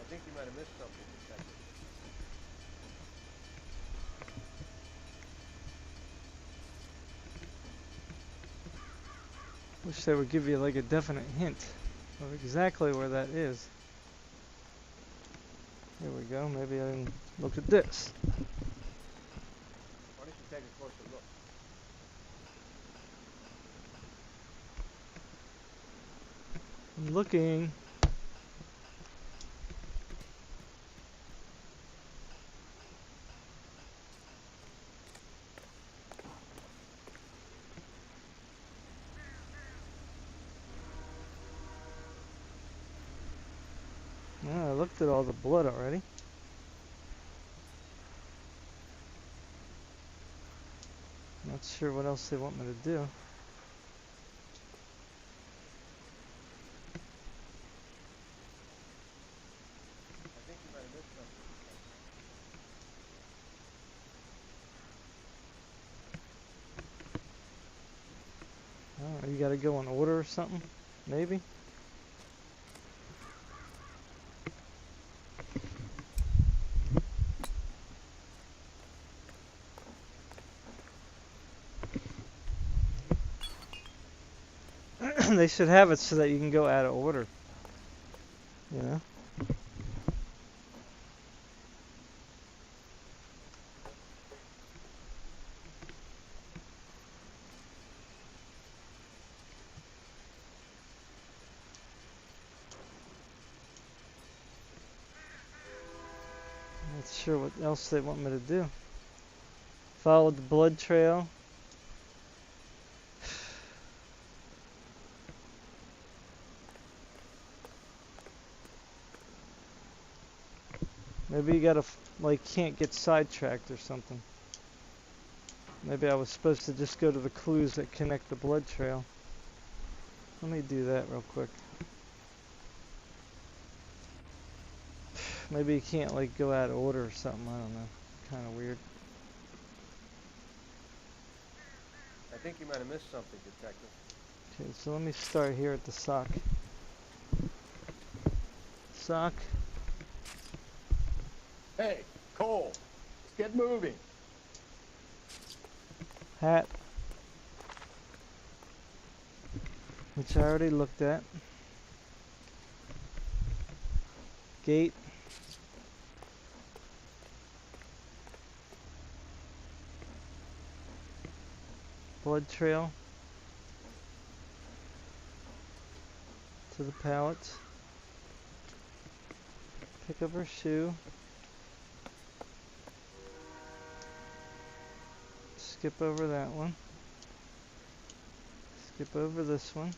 Speaker 14: I think you might have missed something, Detective.
Speaker 1: Wish they would give you like a definite hint of exactly where that is. Here we go. Maybe I can look at this.
Speaker 14: Why don't you take a closer look?
Speaker 1: I'm looking. Yeah, I looked at all the blood already. Not sure what else they want me to do.
Speaker 14: I think you might have missed something, Detective.
Speaker 1: Oh, you gotta go in order or something? Maybe? They should have it so that you can go out of order. You know? Not sure what else they want me to do. Follow the blood trail. Maybe you gotta, like, can't get sidetracked or something. Maybe I was supposed to just go to the clues that connect the blood trail. Let me do that real quick. Maybe you can't, like, go out of order or something. I don't know. Kind of weird.
Speaker 10: I think you might have missed something, Detective.
Speaker 1: Okay, so let me start here at the sock. Sock.
Speaker 7: Hey, Cole, let's get moving.
Speaker 1: Hat. Which I already looked at. Gate. Blood trail. To the pallet. Pick up her shoe. Skip over that one. Skip over this one.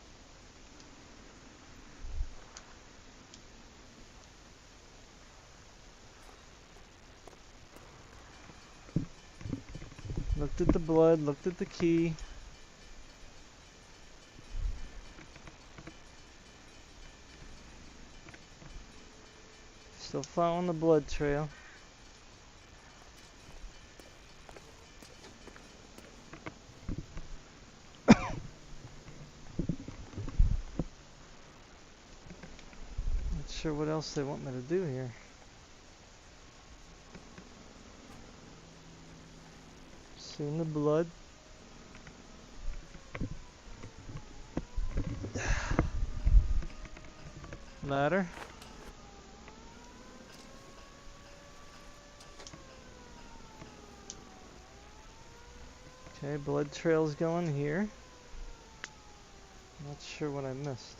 Speaker 1: Looked at the blood, looked at the key. Still following the blood trail. Not sure what else they want me to do here. Seen the blood. Ladder. Okay, blood trail's going here. Not sure what I missed.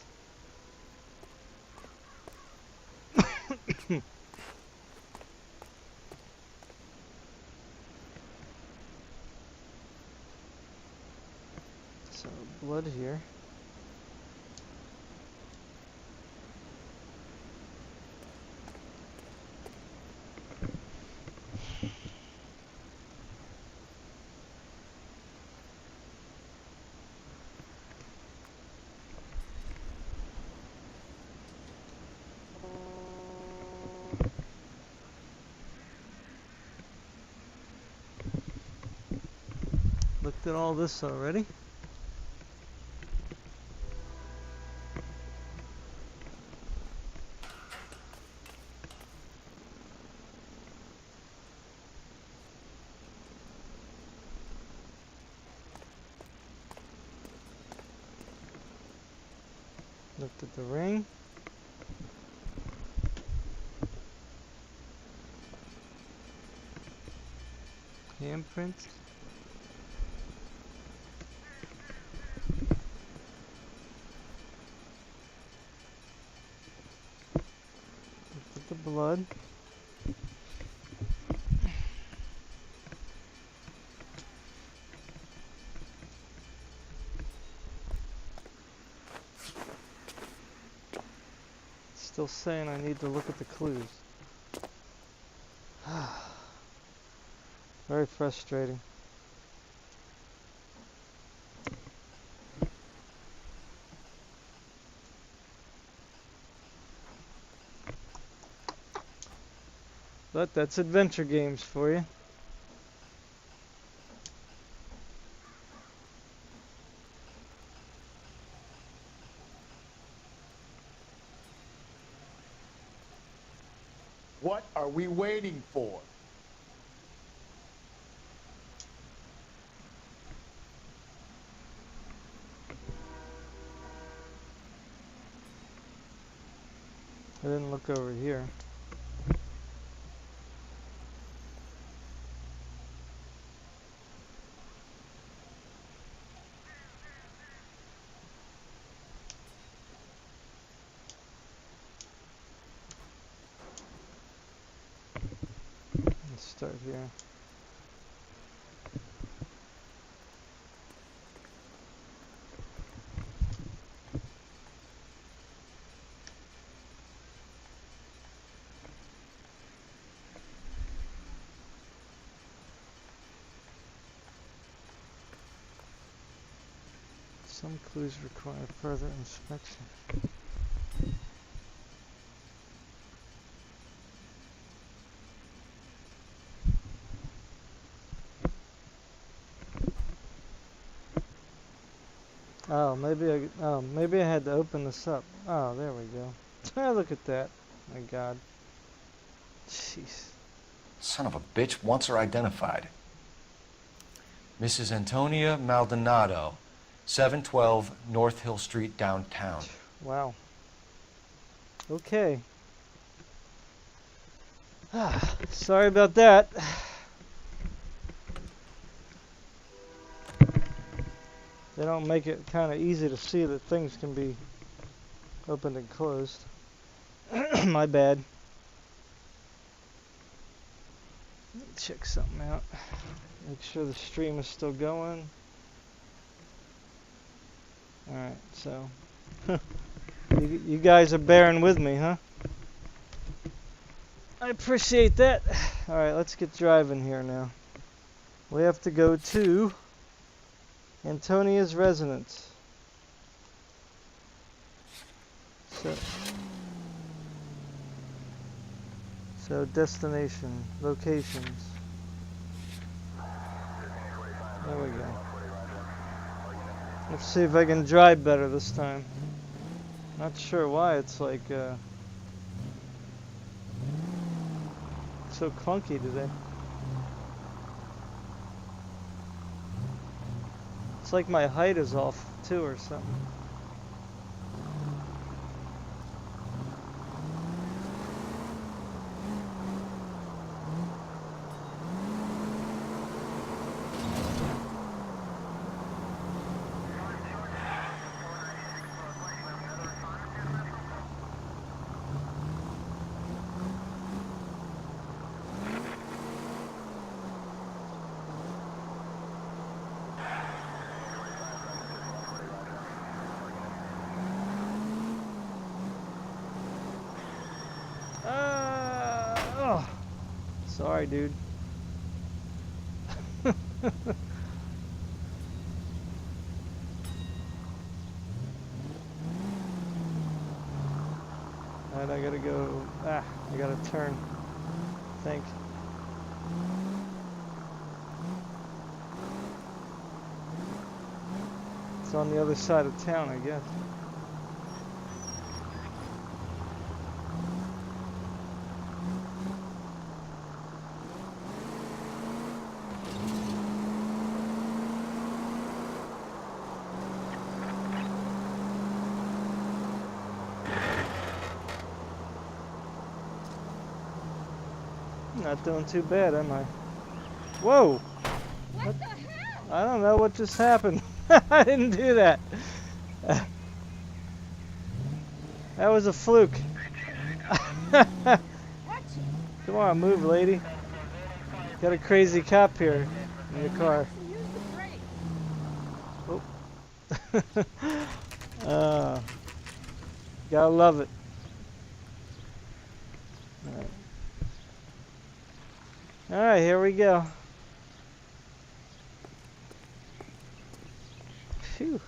Speaker 1: So, blood here. Looked at all this already. Looked at the ring. Handprints. Looked at the blood. Still saying I need to look at the clues. Very frustrating. But that's adventure games for you.
Speaker 7: What are we waiting for?
Speaker 1: I didn't look over here. Let's start here. Some clues require further inspection. Oh, maybe I had to open this up. Oh, there we go. Look at that. My God. Jeez.
Speaker 2: Son of a bitch wants her identified. Mrs. Antonia Maldonado, 712 North Hill Street, downtown.
Speaker 1: Wow. Okay. Sorry about that. They don't make it kind of easy to see that things can be opened and closed. My bad. Let me check something out. Make sure the stream is still going. Alright, so you guys are bearing with me, huh? I appreciate that. Alright, let's get driving here now. We have to go to Antonia's residence. So destination, locations. There we go. Let's see if I can drive better this time. Not sure why it's like so clunky today. It's like my height is off too or something. Sorry, dude. Alright, I gotta go. I gotta turn. I think. It's on the other side of town, I guess. Not doing too bad, am I? Whoa! What the hell? I don't know what just happened. I didn't do that. That was a fluke. Come on, move, lady. Got a crazy cop here in your car. Oh. Gotta love it. Alright, here we go. Phew.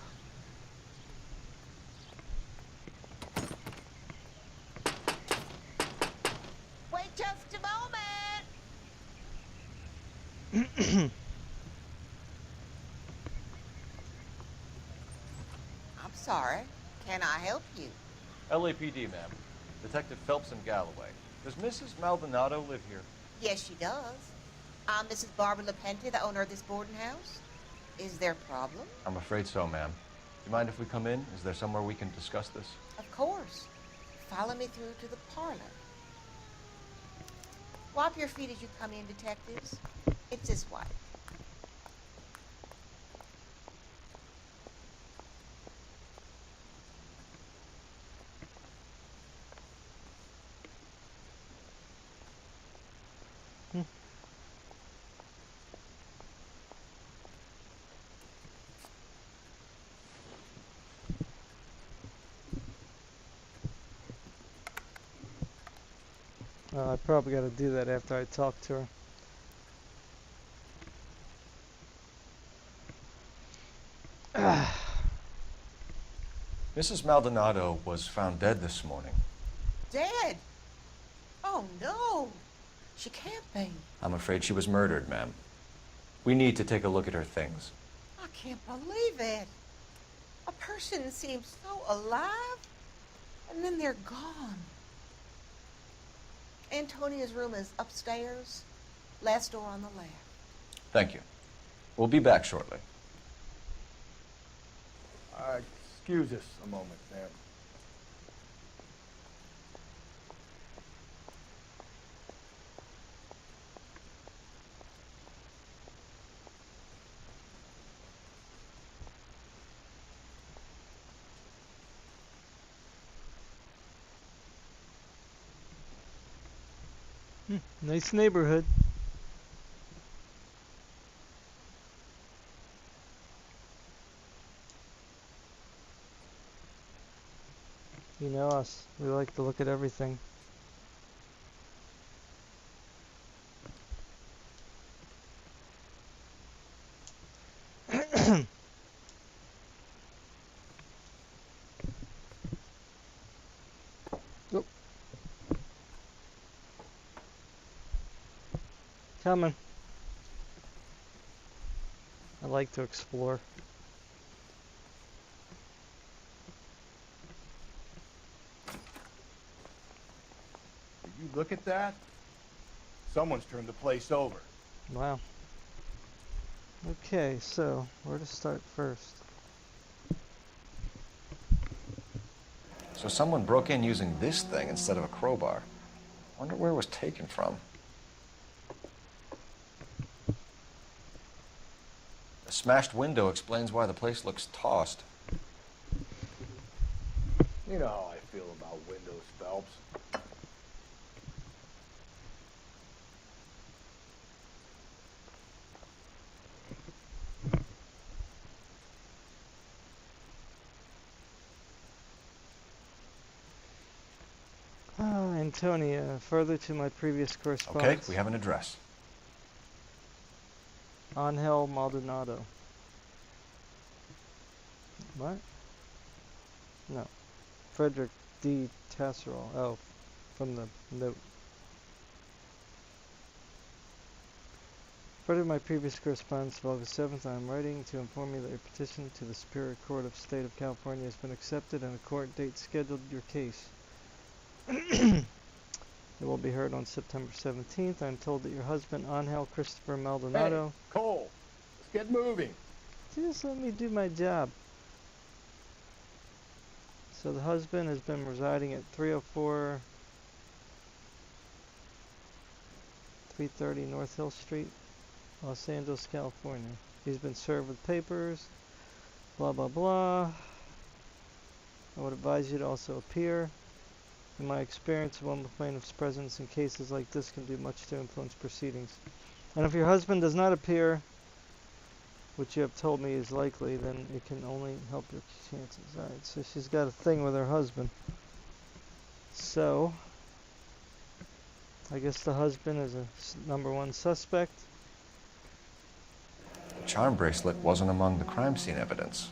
Speaker 18: Wait just a moment. I'm sorry. Can I help you?
Speaker 2: LAPD, ma'am. Detective Phelps and Galloway. Does Mrs. Maldonado live here?
Speaker 18: Yes, she does. I'm Mrs. Barbara LaPente, the owner of this boarding house. Is there a problem?
Speaker 2: I'm afraid so, ma'am. Do you mind if we come in? Is there somewhere we can discuss this?
Speaker 18: Of course. Follow me through to the parlor. Wipe your feet as you come in, detectives. It's this way.
Speaker 1: Well, I probably got to do that after I talk to her.
Speaker 2: Mrs. Maldonado was found dead this morning.
Speaker 18: Dead? Oh, no. She can't be.
Speaker 2: I'm afraid she was murdered, ma'am. We need to take a look at her things.
Speaker 18: I can't believe it. A person seems so alive, and then they're gone. Antonia's room is upstairs, last door on the left.
Speaker 2: Thank you. We'll be back shortly.
Speaker 7: Excuse us a moment, Sam.
Speaker 1: Nice neighborhood. You know us. We like to look at everything. Oop. Coming. I like to explore.
Speaker 7: Did you look at that? Someone's turned the place over.
Speaker 1: Wow. Okay, so where to start first?
Speaker 2: So someone broke in using this thing instead of a crowbar. Wonder where it was taken from. The smashed window explains why the place looks tossed.
Speaker 7: You know how I feel about windows, Phelps.
Speaker 1: Antonia, further to my previous correspondence.
Speaker 2: Okay, we have an address.
Speaker 1: Angel Maldonado. What? No. Frederick D. Tasserall. Oh, from the note. Further to my previous correspondence of August 7th, I am writing to inform you that your petition to the Superior Court of State of California has been accepted and a court date scheduled your case. It will be heard on September 17th. I am told that your husband, Angel Christopher Maldonado...
Speaker 7: Hey, Cole, let's get moving.
Speaker 1: Just let me do my job. So the husband has been residing at 304... 330 North Hill Street, Los Angeles, California. He's been served with papers, blah blah blah. I would advise you to also appear. In my experience, one with plaintiff's presence in cases like this can do much to influence proceedings. And if your husband does not appear, which you have told me is likely, then it can only help your chances. Alright, so she's got a thing with her husband. So, I guess the husband is a #1 suspect.
Speaker 2: The charm bracelet wasn't among the crime scene evidence.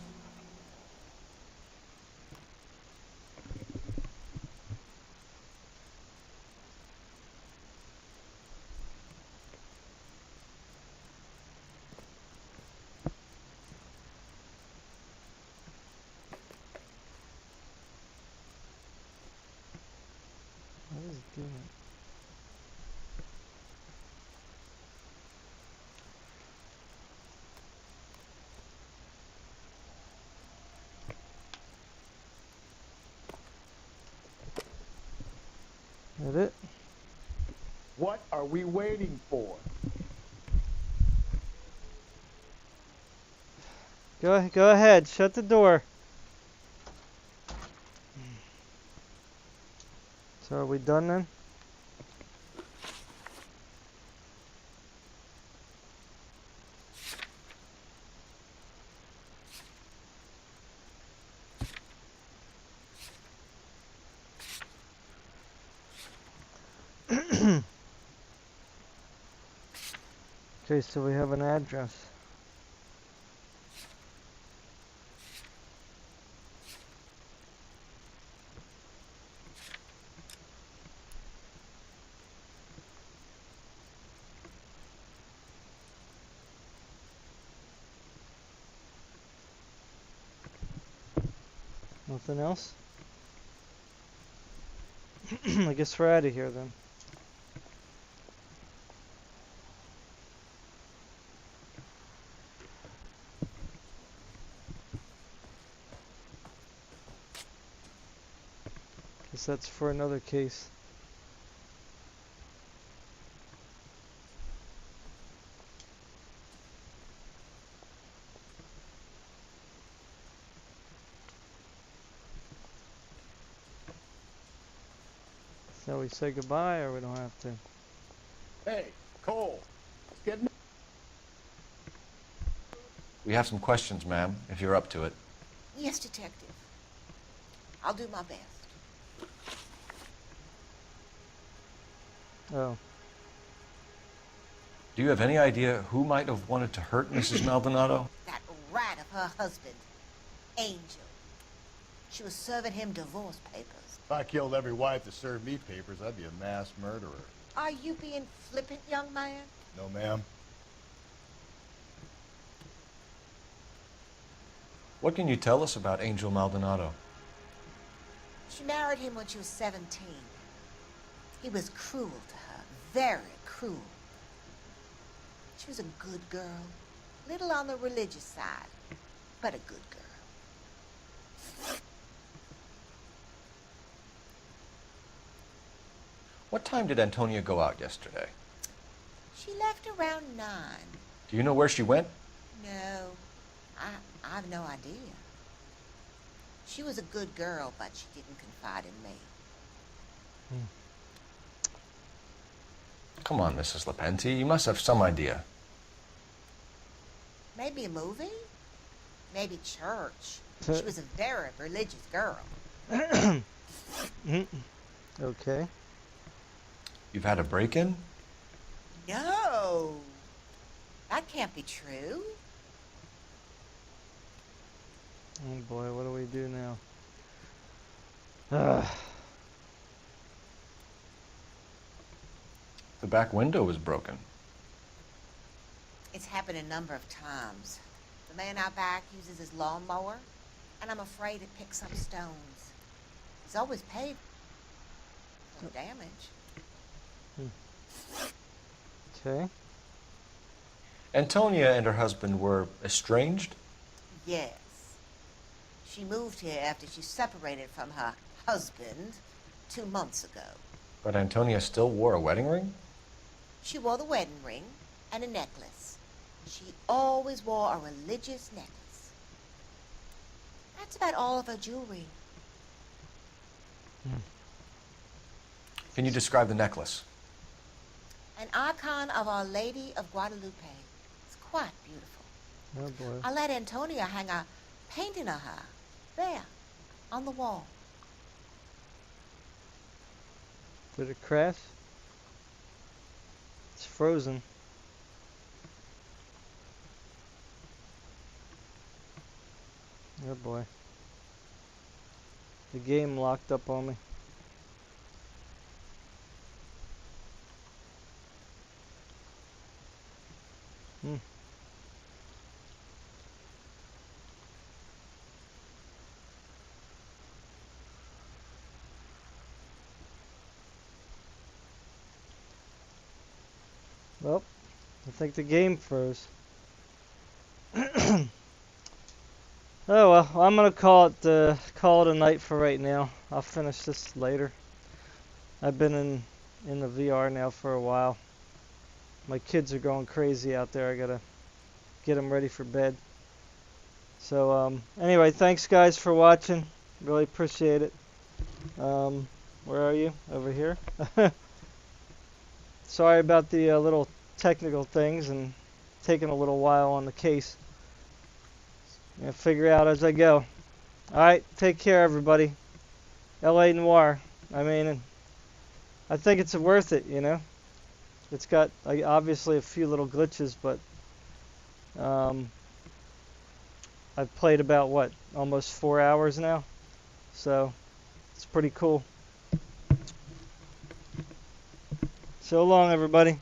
Speaker 1: What is it doing? That it?
Speaker 7: What are we waiting for?
Speaker 1: Go ahead, shut the door. So are we done then? Okay, so we have an address. Nothing else? I guess we're out of here then. Guess that's for another case. So we say goodbye, or we don't have to?
Speaker 7: Hey, Cole. It's getting...
Speaker 2: We have some questions, ma'am, if you're up to it.
Speaker 18: Yes, Detective. I'll do my best.
Speaker 1: Oh.
Speaker 2: Do you have any idea who might have wanted to hurt Mrs. Maldonado?
Speaker 18: That rat of her husband, Angel. She was serving him divorce papers.
Speaker 7: If I killed every wife that served me papers, I'd be a mass murderer.
Speaker 18: Are you being flippant, young man?
Speaker 7: No, ma'am.
Speaker 2: What can you tell us about Angel Maldonado?
Speaker 18: She married him when she was 17. He was cruel to her, very cruel. She was a good girl, little on the religious side, but a good girl.
Speaker 2: What time did Antonia go out yesterday?
Speaker 18: She left around 9.
Speaker 2: Do you know where she went?
Speaker 18: No, I have no idea. She was a good girl, but she didn't confide in me.
Speaker 2: Come on, Mrs. Lepenti, you must have some idea.
Speaker 18: Maybe a movie? Maybe church. She was a very religious girl.
Speaker 1: Okay.
Speaker 2: You've had a break-in?
Speaker 18: No. That can't be true.
Speaker 1: Oh boy, what do we do now?
Speaker 2: The back window was broken.
Speaker 18: It's happened a number of times. The man out back uses his lawnmower, and I'm afraid it picks up stones. He's always paid for the damage.
Speaker 1: Okay.
Speaker 2: Antonia and her husband were estranged?
Speaker 18: Yes. She moved here after she separated from her husband 2 months ago.
Speaker 2: But Antonia still wore a wedding ring?
Speaker 18: She wore the wedding ring and a necklace. She always wore a religious necklace. That's about all of her jewelry.
Speaker 2: Can you describe the necklace?
Speaker 18: An icon of Our Lady of Guadalupe. It's quite beautiful.
Speaker 1: Oh boy.
Speaker 18: I let Antonia hang a painting of her there on the wall.
Speaker 1: Did it crash? It's frozen. Oh boy. The game locked up on me. Well, I think the game froze. Oh well, I'm gonna call it a night for right now. I'll finish this later. I've been in the VR now for a while. My kids are going crazy out there. I gotta get them ready for bed. So anyway, thanks guys for watching. Really appreciate it. Where are you? Over here. Sorry about the little technical things and taking a little while on the case. Gonna figure out as I go. Alright, take care everybody. LA Noire. I mean, I think it's worth it, you know. It's got obviously a few little glitches, but I've played about, what, almost 4 hours now? So, it's pretty cool. So long, everybody.